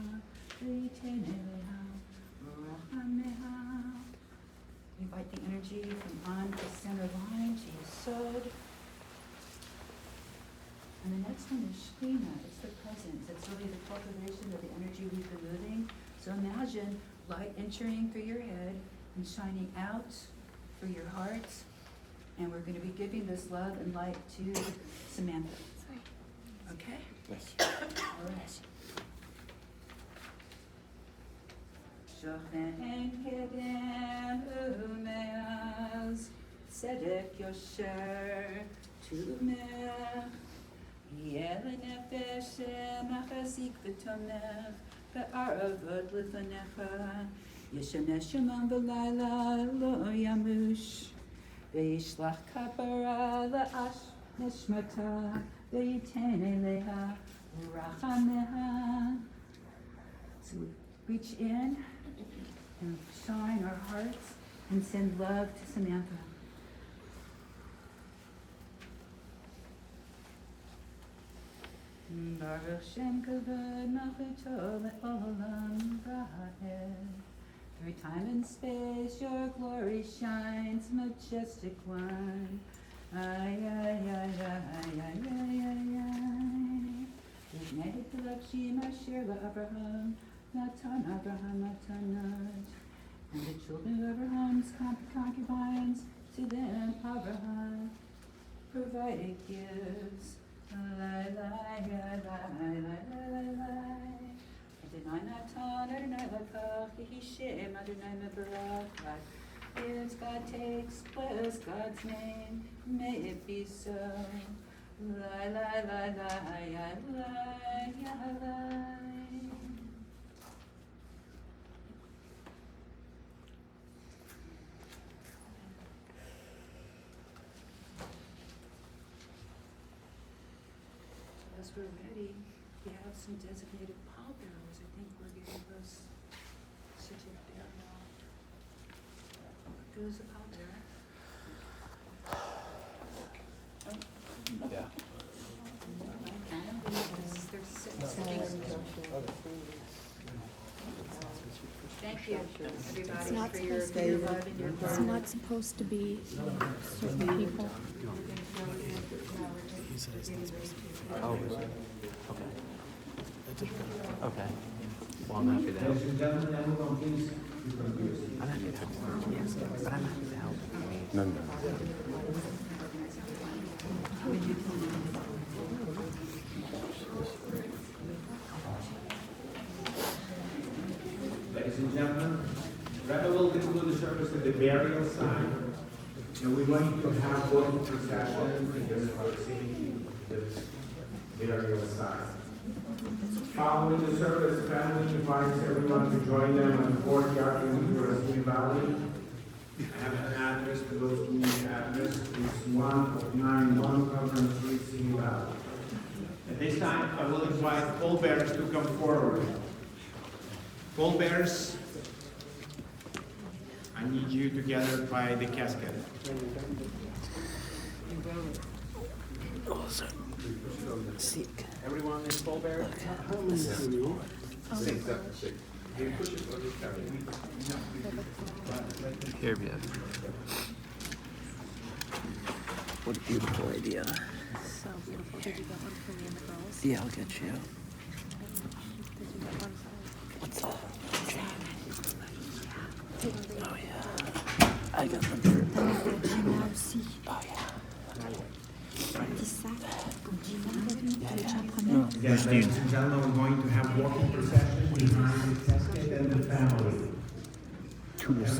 B: V'Yiten Eleha Rachameha. Invite the energy from on the center line to Yesod. And the next one is Shekhinah. It's the presence. It's really the cultivation of the energy we've been moving. So imagine light entering through your head and shining out through your heart. And we're going to be giving this love and light to Samantha. Okay?
I: Yes.
B: All right. Shochen kedem umeaz tzedek yosher tumech yeh lenefesh machazik v'tomech be'aravot lefanecha yeshamesh shemam v'layla lo yamush ve'yishlach kapara la'ash neshmata ve'yiten eleha urachameha. So we reach in and shine our hearts and send love to Samantha. Baruch Shem Kavod Malchuto Le'olam Va'ed. Through time and space your glory shines, majestic one. Ay, ay, ay, ay, ay, ay, ay, ay. Ignited the Lakshim Asher Abraham, Natan Abraham Natanat. And the children of Abraham's concubines, to them Abraham provided gifts. Lai, lai, lai, lai, lai, lai, lai. Adonai Natan, Adonai Lakach, Yehishem, Adonai Mebarach. Gives, God takes, bless God's name, may it be so. Lai, lai, lai, lai, lai, lai, lai. As we're ready, we have some designated pallbearers. I think we're getting those certificate burial. Who's a pallbearer?
I: Yeah.
B: Thank you, everybody,
H: It's not
B: for your
H: supposed to be-
B: love and your
H: It's
B: love.
H: not supposed to be certain people.
I: He said it's not supposed to be. Oh, okay. Okay. Well, I'm happy to help.
A: Ladies and gentlemen, everyone, please, you can do this.
I: I'm happy to help. Yes, but I'm happy to help. No, no.
A: Ladies and gentlemen, Rebbe will conclude the service at the burial site. And we're going to have both processions in this proximity to the burial site. Following the service, family invites everyone to join them on the courtyard in the Racine Valley. I have an address to those who need the address. It's 191 Conference Street, Simi Valley. At this time, I will invite pallbearers to come forward. Pallbearers, I need you to gather by the casket. Everyone is pallbearer?
I: Here, yeah. What a beautiful idea.
H: So beautiful. Did you get one for me and the girls?
I: Yeah, I'll get you.
H: Did you get one for
I: What's that?
H: Oh
I: yeah. I got them for.
H: Gina aussi.
I: Oh yeah.
H: Petit sac pour Gina. Tu veux que j'en prenne
I: No.
H: un?
A: Yes, ladies and gentlemen, we're going to have walking procession behind the casket and the family. Please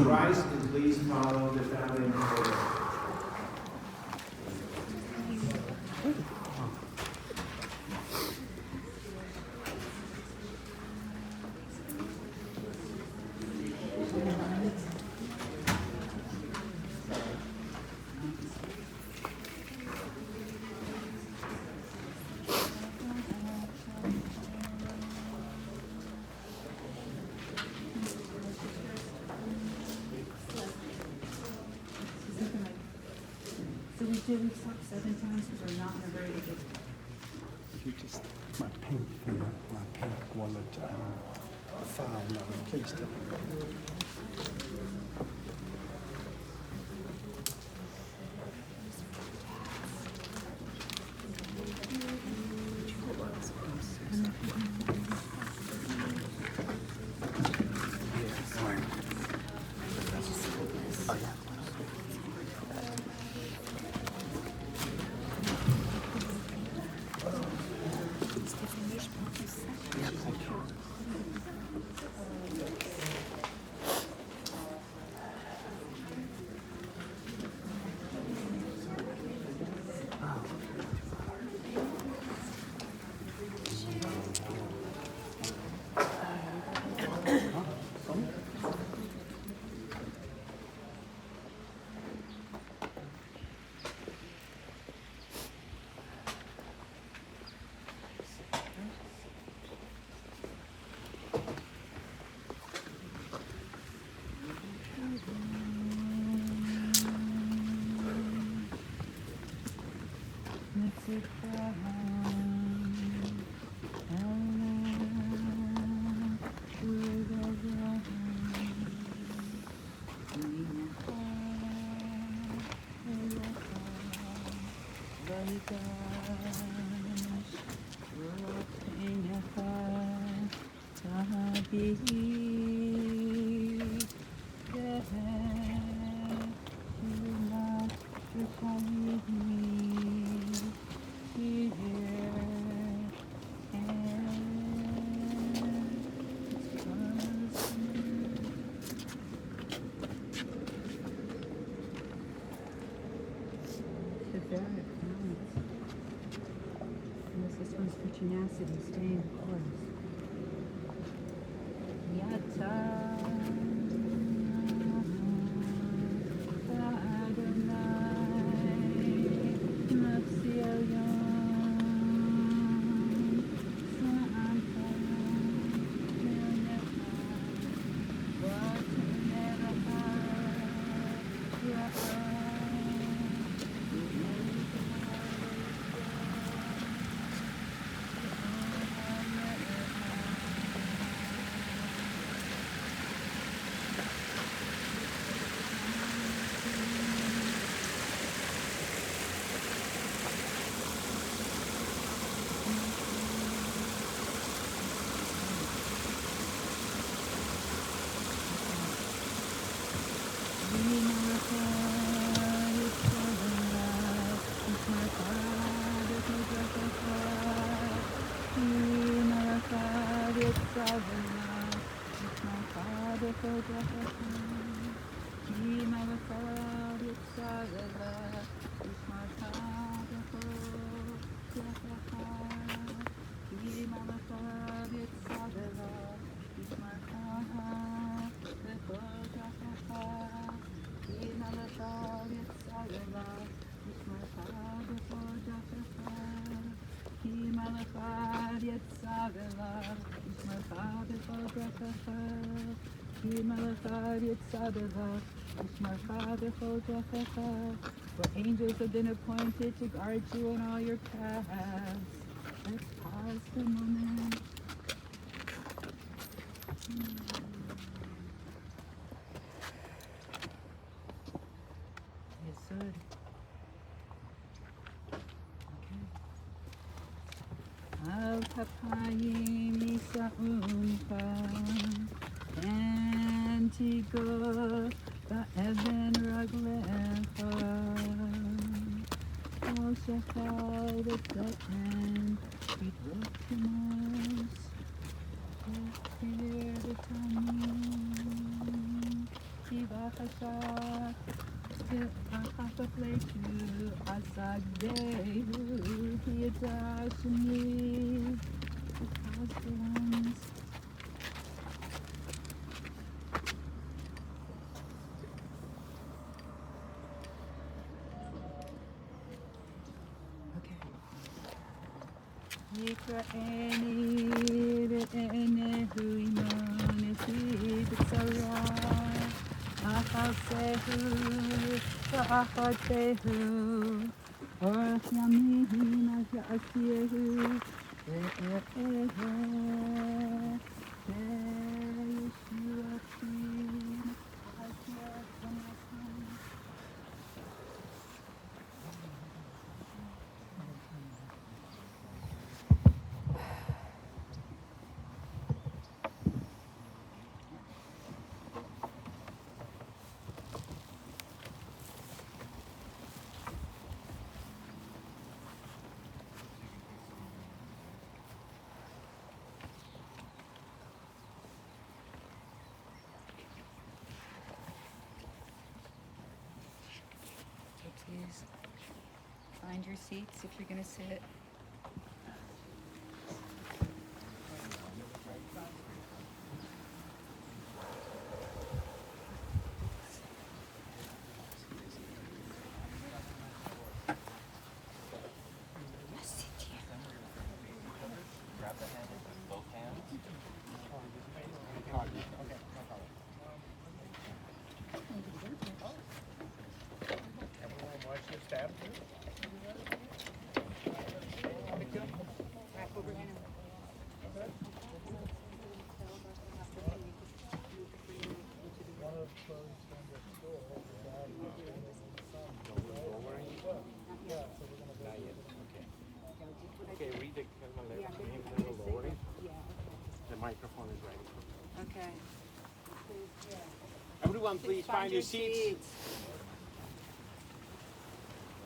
A: rise and please follow the family in the photo.
B: So we stop 7 times because we're not in a hurry to get.
C: You just, my pink finger, my pink wallet, file number, please.
B: This one's for tenacity, staying the course. Yata Adonai Nafsi Elyon Samantha Nenecha Vatenerecha Yaha For angels have been appointed to guard you in all your paths. Let's pause for a moment. Yesod. Al kapayim isauncha, antigo ba'even raglecha, kol shachar v'tzatan v'tvotimos, v'chir v'tamim, kivachashat, v'achafafletu asagdehu, kiyatashmi, the ones. Yikra'eni v'enehu imonesi b'tzara achasehu v'achatehu orach yamim ahyasyehu ve'erehe ve'yeshuatim ahyasyehu. Please find your seats if you're going to sit.
I: Grab the hand with both hands. Everyone watch your stab too? Okay, read the lowering. The microphone is ready.
B: Okay.
I: Everyone, please find your seats.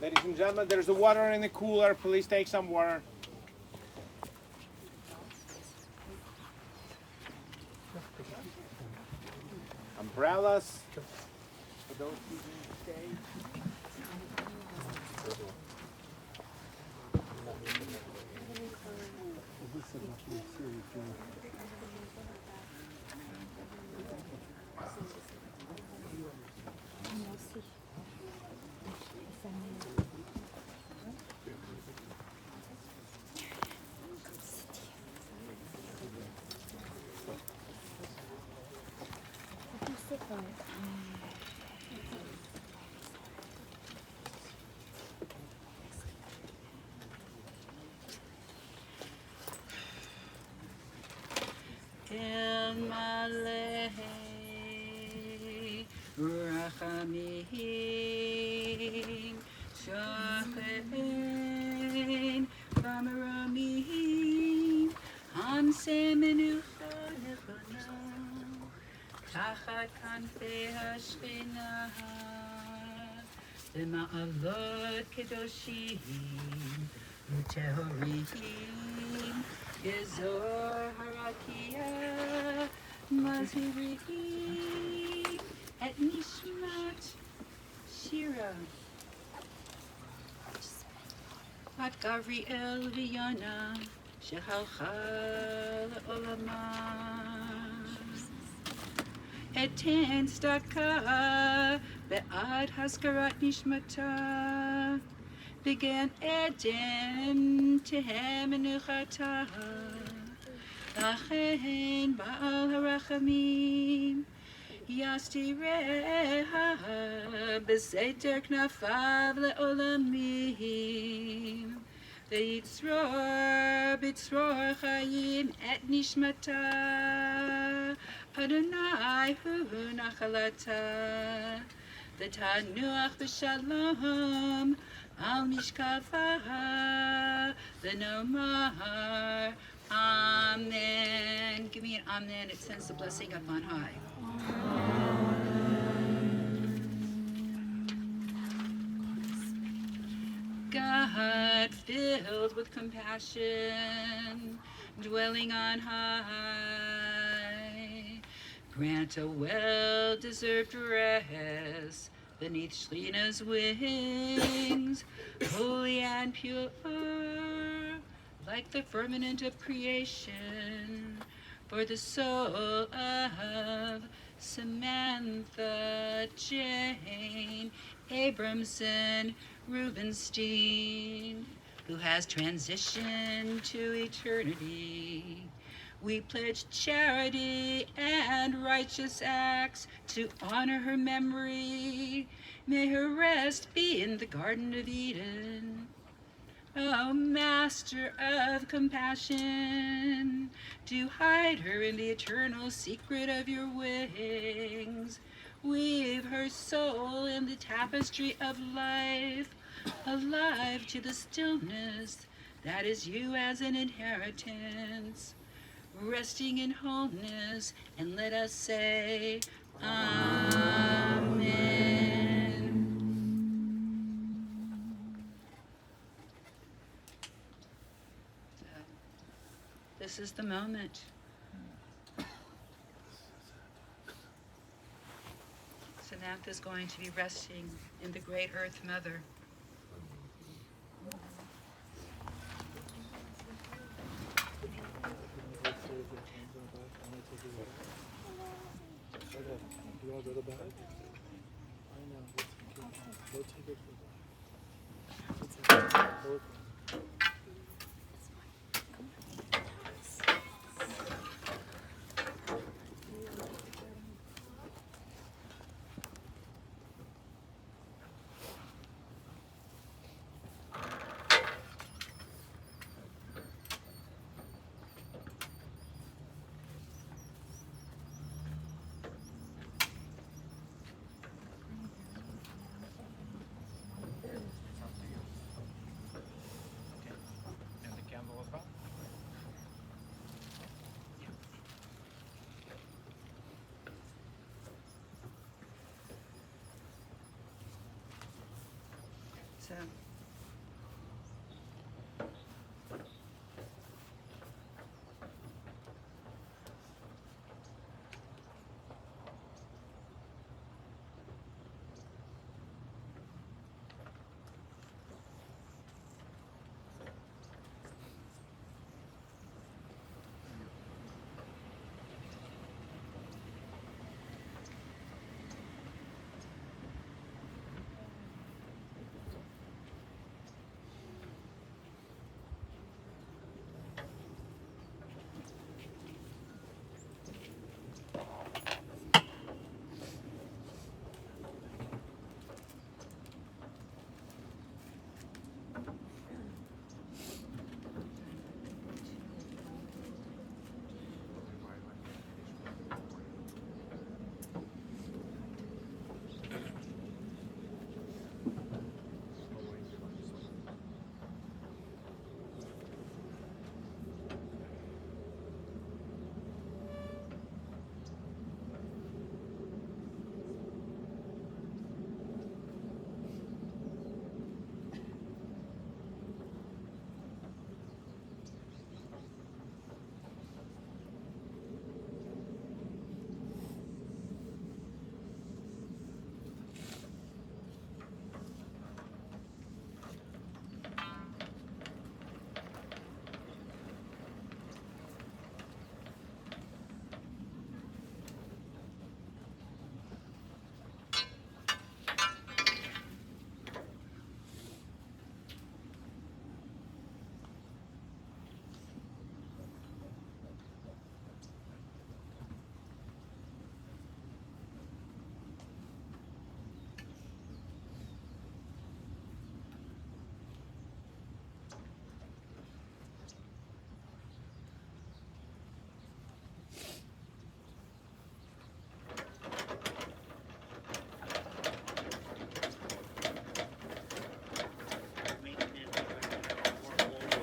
I: Ladies and gentlemen, there's the water in the cooler. Please take some water. Umbrellas. For those who didn't stay.
B: El Malay Rachamim Shachain Vamaramim Hamse Menucha Nechona Tachat Kanfei HaShchina B'ma'alot Kedoshim Utehorim Gezor Harakia Mazirihim Et Nishmat Shira Bat Gavriel V'Yana Shehalcha L'Olama Eten Staka Be'ad Haskarat Nishmata Began Eden Tehem Menuchata Lachen Baal Harachamim Yastireha Beseter Knafav Le'olamim V'yitzror B'tzror Chayim Et Nishmata Adonai Hu Nachalata V'tanuach B'shalom Al Mishkafa V'nomar Amen. Give me an amen. It sends the blessing up on high. God filled with compassion, dwelling on high, grant a well-deserved rest beneath Shlina's wings, holy and pure, like the firmament of creation, for the soul of Samantha Jane Abramson Rubenstein, who has transitioned to eternity. We pledge charity and righteous acts to honor her memory. May her rest be in the Garden of Eden. O Master of compassion, do hide her in the eternal secret of your wings. Weave her soul in the tapestry of life, alive to the stillness that is you as an inheritance, resting in wholeness, and let us say, Amen. This is the moment. Samantha's going to be resting in the great Earth Mother.
G: Do you want to go to bed? I know. Go take it for a bath.
B: So.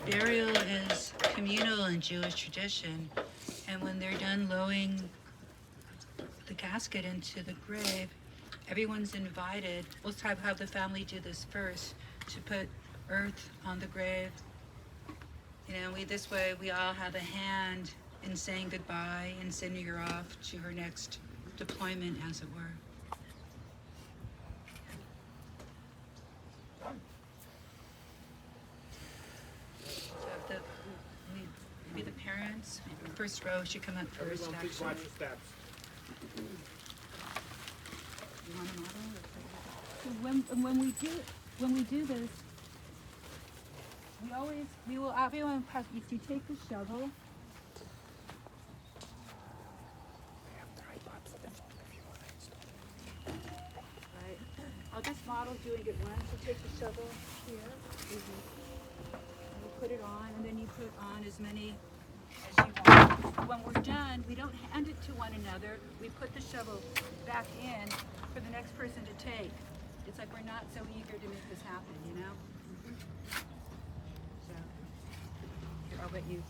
B: Burial is communal in Jewish tradition, and when they're done lowering the casket into the grave, everyone's invited. We'll have the family do this first, to put earth on the grave. You know, this way we all have a hand in saying goodbye and sending her off to her next deployment, as it were. Maybe the parents, maybe first row should come up first.
I: Everyone please watch the steps.
B: You want a model?
H: When we do this, we will everyone press. If you take the shovel, right? I'll just model doing it once. You take the shovel here. You put it on, and then you put on as many as you want. When we're done, we don't hand it to one another. We put the shovel back in for the next person to take. It's like we're not so eager to make this happen, you know? So, here, I'll let you.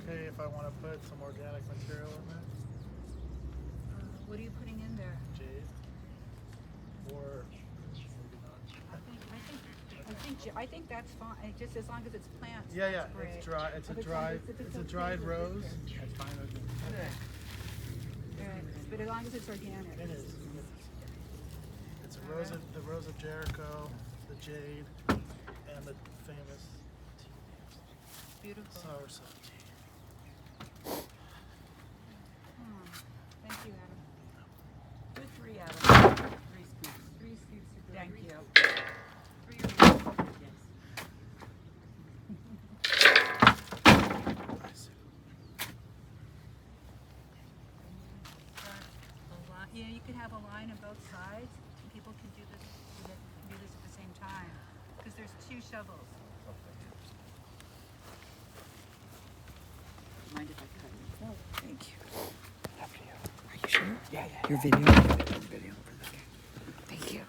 G: Okay, if I want to put some organic material in there?
B: What are you putting in there?
G: Jade? Or maybe not.
B: I think
H: I think that's fine, just as long as it's plants,
G: Yeah,
H: that's great.
G: it's dry. It's
H: If
G: a
H: it's
G: dry.
H: if
G: It's a
H: okay
G: dried
H: with
G: rose.
H: this.
G: That's fine with me.
H: Good, but as long as it's organic.
G: It is. It's a rose of the rose of Jericho, the jade, and the famous
H: Beautiful.
G: soursop.
H: Thank you, Adam.
J: Do 3 out of 3 scoops.
H: 3 scoops are good.
J: Thank you.
H: For your reading.
J: Yes.
H: Yeah, you could have a line on both sides, and people can do this, at the same time, because there's 2 shovels.
J: Mind if I cut it?
H: No, thank you.
J: Are you sure? Yeah. Your video? Video. Thank you.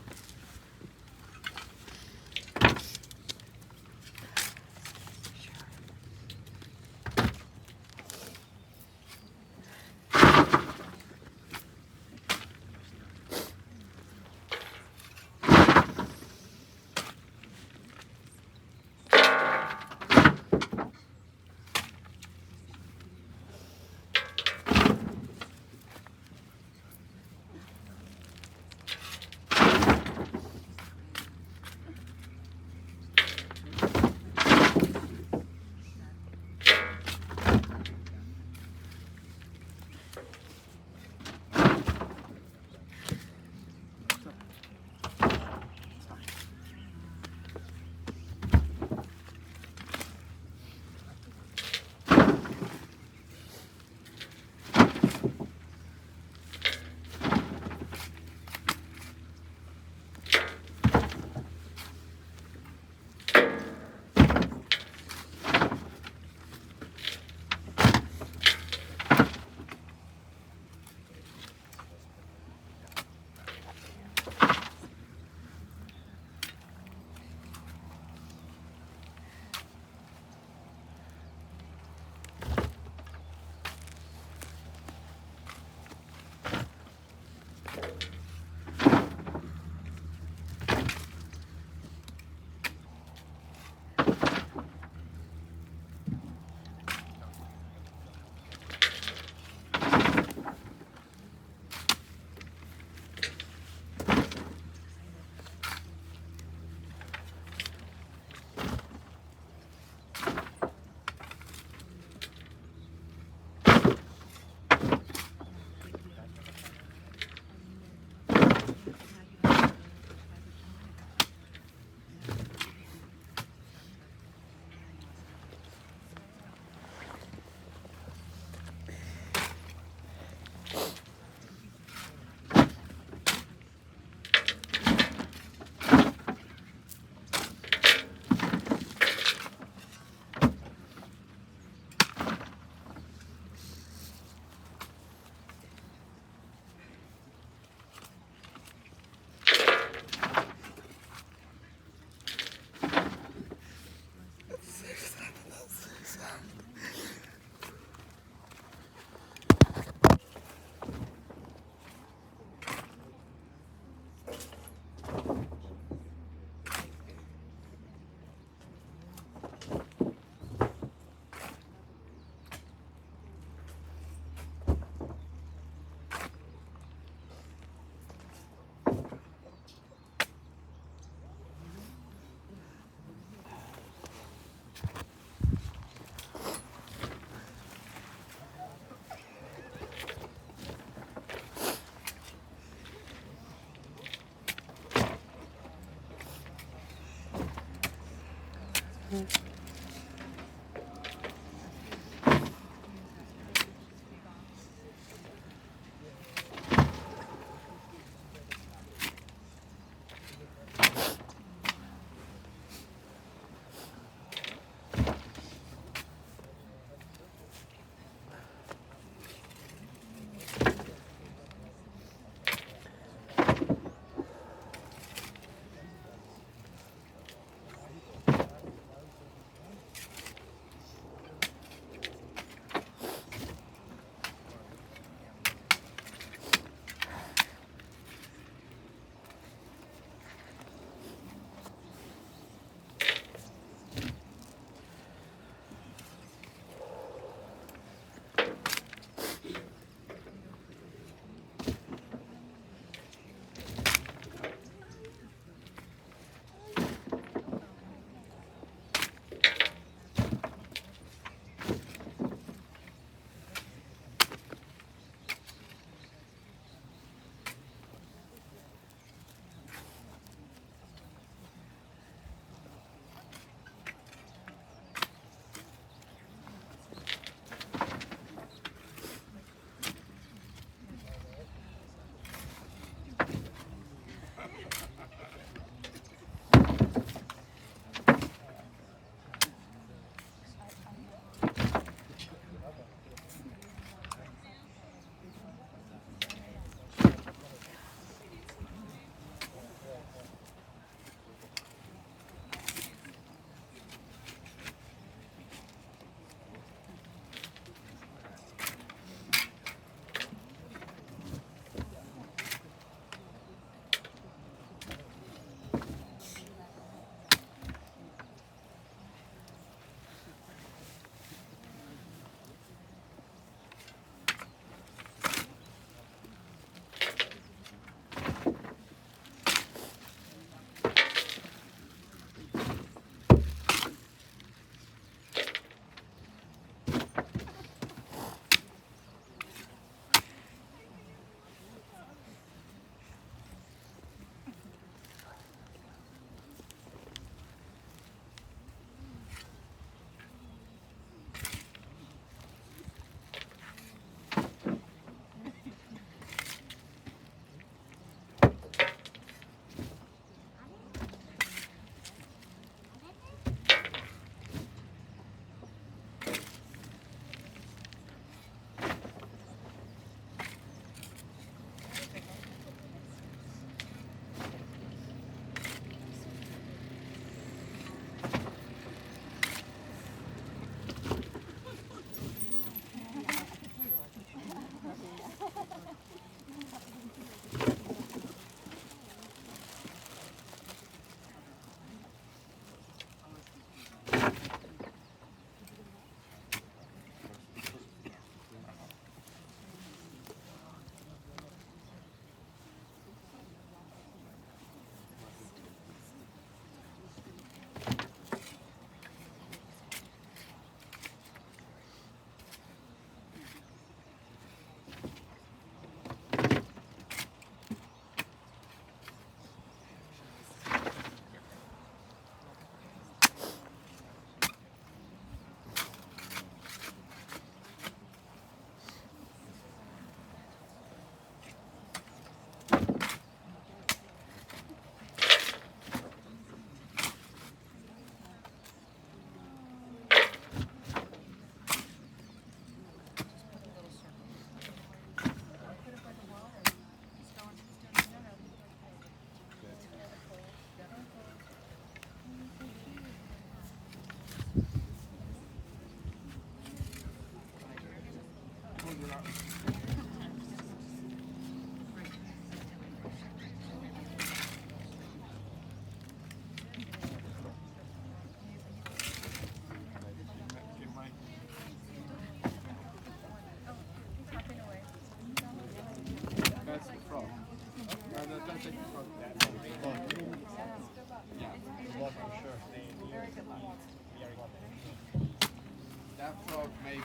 K: That frog may be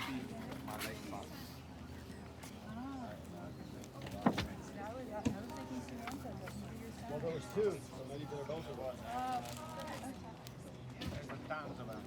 K: my late father.
H: I was thinking Samantha, but maybe your son.
K: Well, there was two, so maybe they're both of us.
H: Okay.
K: There's like tons of them.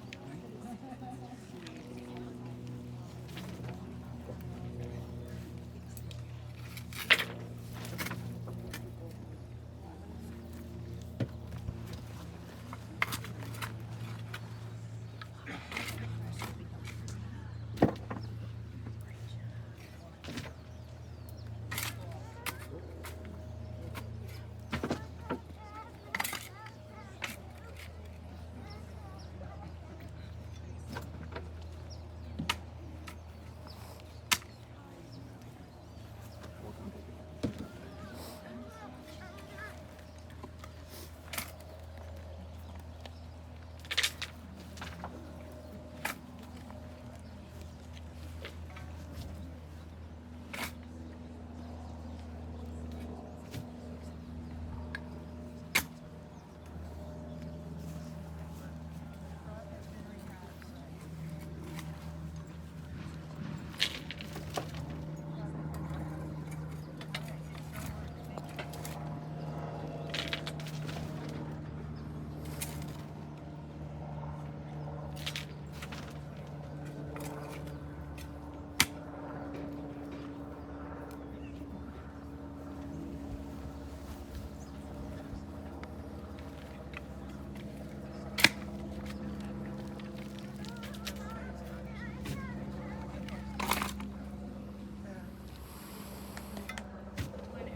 H: When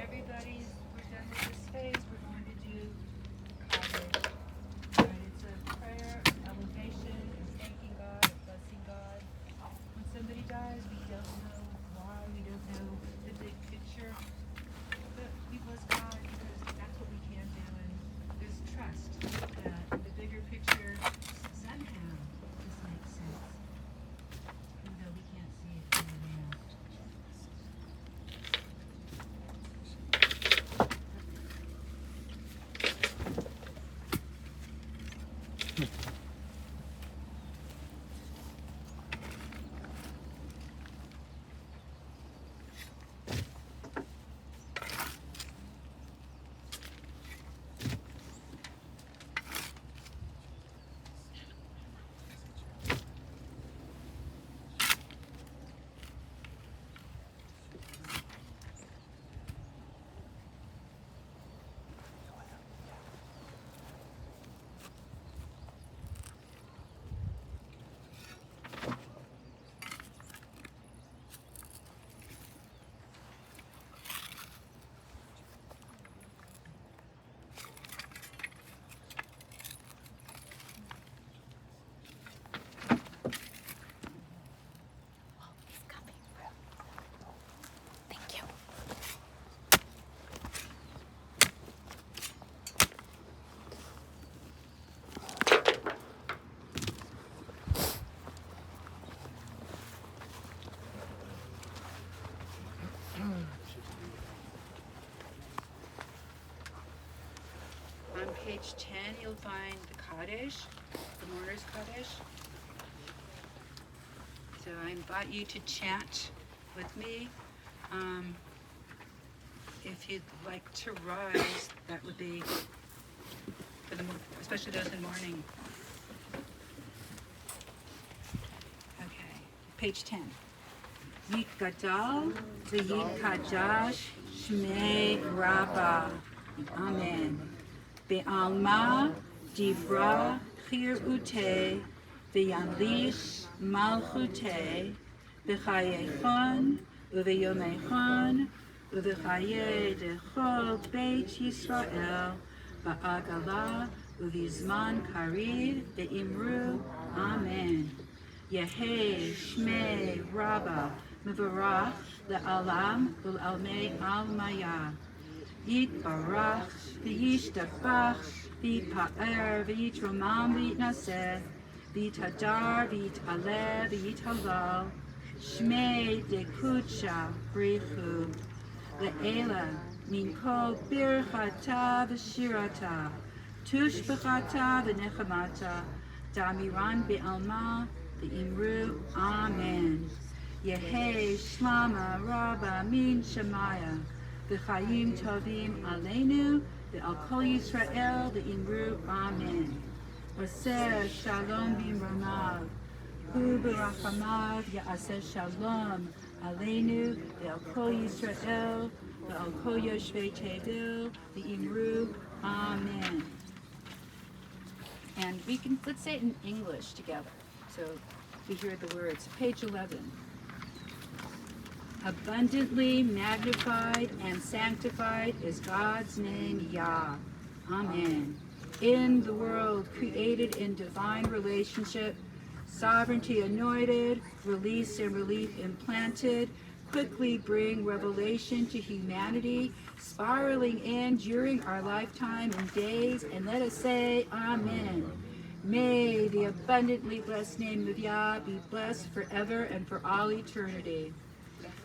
H: we're done with this phase, we're going to do Kaddish. Right? It's a prayer, elevation, thanking God, blessing God. When somebody dies, we don't know why, we don't know the big picture, but we bless God because that's what we can do, and there's trust that the bigger picture somehow this makes sense, even though we can't see it right now. On page 10, you'll find the Kaddish, the mourner's Kaddish. So I invite you to chant with me. If you'd like to rise, that would be for especially those in mourning. Okay, page 10. Yitgadal v'yitkadosh shmei Rabbah. Amen. Be'alma divra chirute v'yanlish malchute b'chayechon u'v'yomechon u'v'chaye dechol beit Yisrael ba'agala u'v'zman karid be'imru. Amen. Yehei shmei Rabbah mevarach le'alam u'almei almaya. Yitbarach v'yishtabach v'yitpa'er v'yitromam v'yitnaseh v'yitadar v'yit'aleh v'yithalal shmei dekudsha brichu le'ela min kol birchata v'shirata tushbechata v'nechamata damiran be'alma the Imru, Amen. Yehi Shlama Rabba Min Shemaya, the Chayim Tovim Aleinu, the Al Kol Yisrael, the Imru, Amen. Oseh Shalom Bimromav, Hu Barachamav Ya'aseh Shalom Aleinu, the Al Kol Yisrael, the Al Kol Yoshvei Tevil, the Imru, Amen. And let's say it in English together, so we hear the words. Page 11. Abundantly magnified and sanctified is God's name, Yah. Amen. In the world, created in divine relationship, sovereignty anointed, release and relief implanted, quickly bring revelation to humanity, spiraling in during our lifetime and days, and let us say, Amen. May the abundantly blessed name of Yah be blessed forever and for all eternity.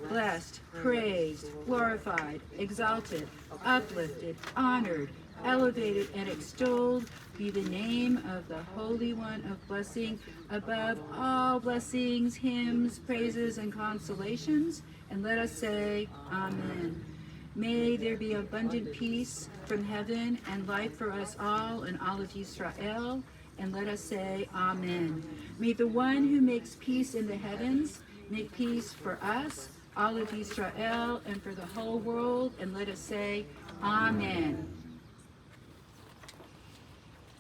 H: Blessed, praised, glorified, exalted, uplifted, honored, elevated, and extolled be the name of the Holy One of blessing above all blessings, hymns, praises, and consolations. And let us say, Amen. May there be abundant peace from heaven and life for us all and all of Israel. And let us say, Amen. May the one who makes peace in the heavens make peace for us, all of Israel, and for the whole world. And let us say, Amen.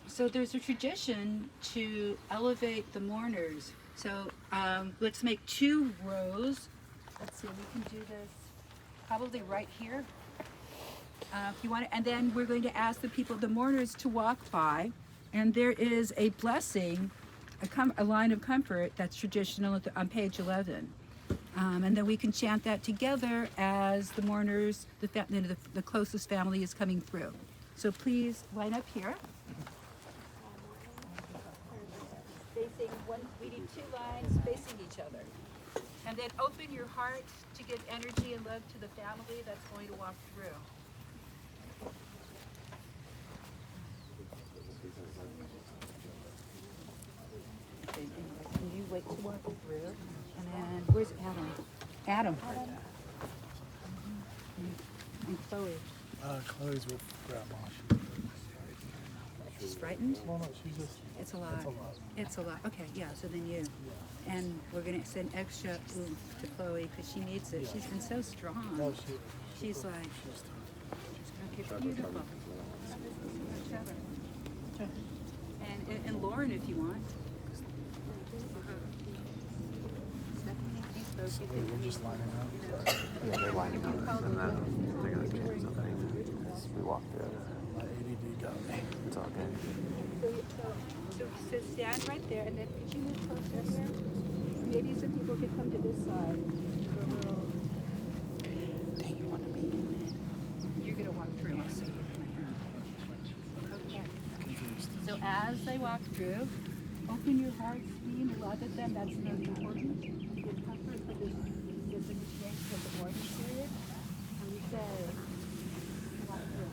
H: So there's a tradition to elevate the mourners. So let's make 2 rows. Let's see, we can do this probably right here. If you want to, and then we're going to ask the people, the mourners, to walk by. And there is a blessing, a line of comfort that's traditional on page 11. And then we can chant that together as the mourners, the closest family is coming through. So please line up here. Facing one, we need 2 lines facing each other. And then open your heart to give energy and love to the family that's going to walk through. Can you wait to walk through? And then, where's Adam? Adam. And Chloe.
G: Chloe's with Grandma.
H: She's frightened?
G: Well, no, she's just.
H: It's a lot.
G: It's a lot.
H: It's a lot. Okay, yeah, so then you. And we're going to send extra oomph to Chloe because she needs it. She's been so strong.
G: No,
H: She's like, okay, beautiful. And Lauren, if you want.
G: So we're just lining up.
J: Yeah, they're lining up, and then they're gonna change something as we walk through.
G: My ADD got me.
J: It's all good.
H: So stand right there, and then could you move closer here? Maybe some people could come to this side.
J: Dang, you want to be in there?
H: You're gonna walk through. So okay. So as they walk through, open your hearts, be in love with them. That's very important. To give comfort for this exchange of the morning period. And we say, walk through.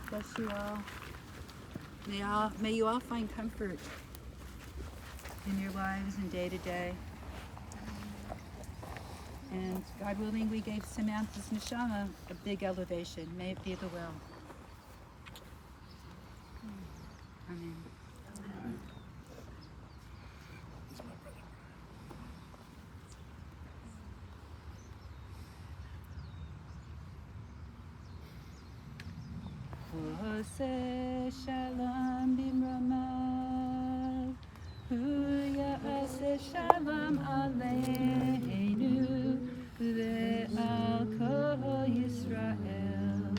H: Bless you all. May you all find comfort in your lives and day to day. And God willing, we gave Samantha's neshama a big elevation. May it be the will. Amen. Oseh Shalom Bimramav, Hu shalom aleinu ve'al kol Yisrael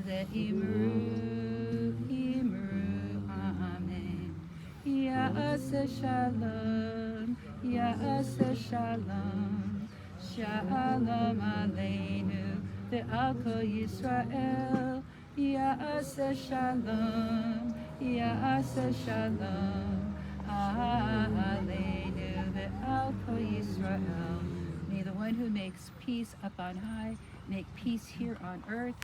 H: ve'imru amen. Ya'aseh shalom, Ya'aseh shalom, shalom aleinu ve'al kol Yisrael. Ya'aseh shalom, Ya'aseh shalom, aleinu ve'al kol Yisrael. May the one who makes peace up on high make peace here on earth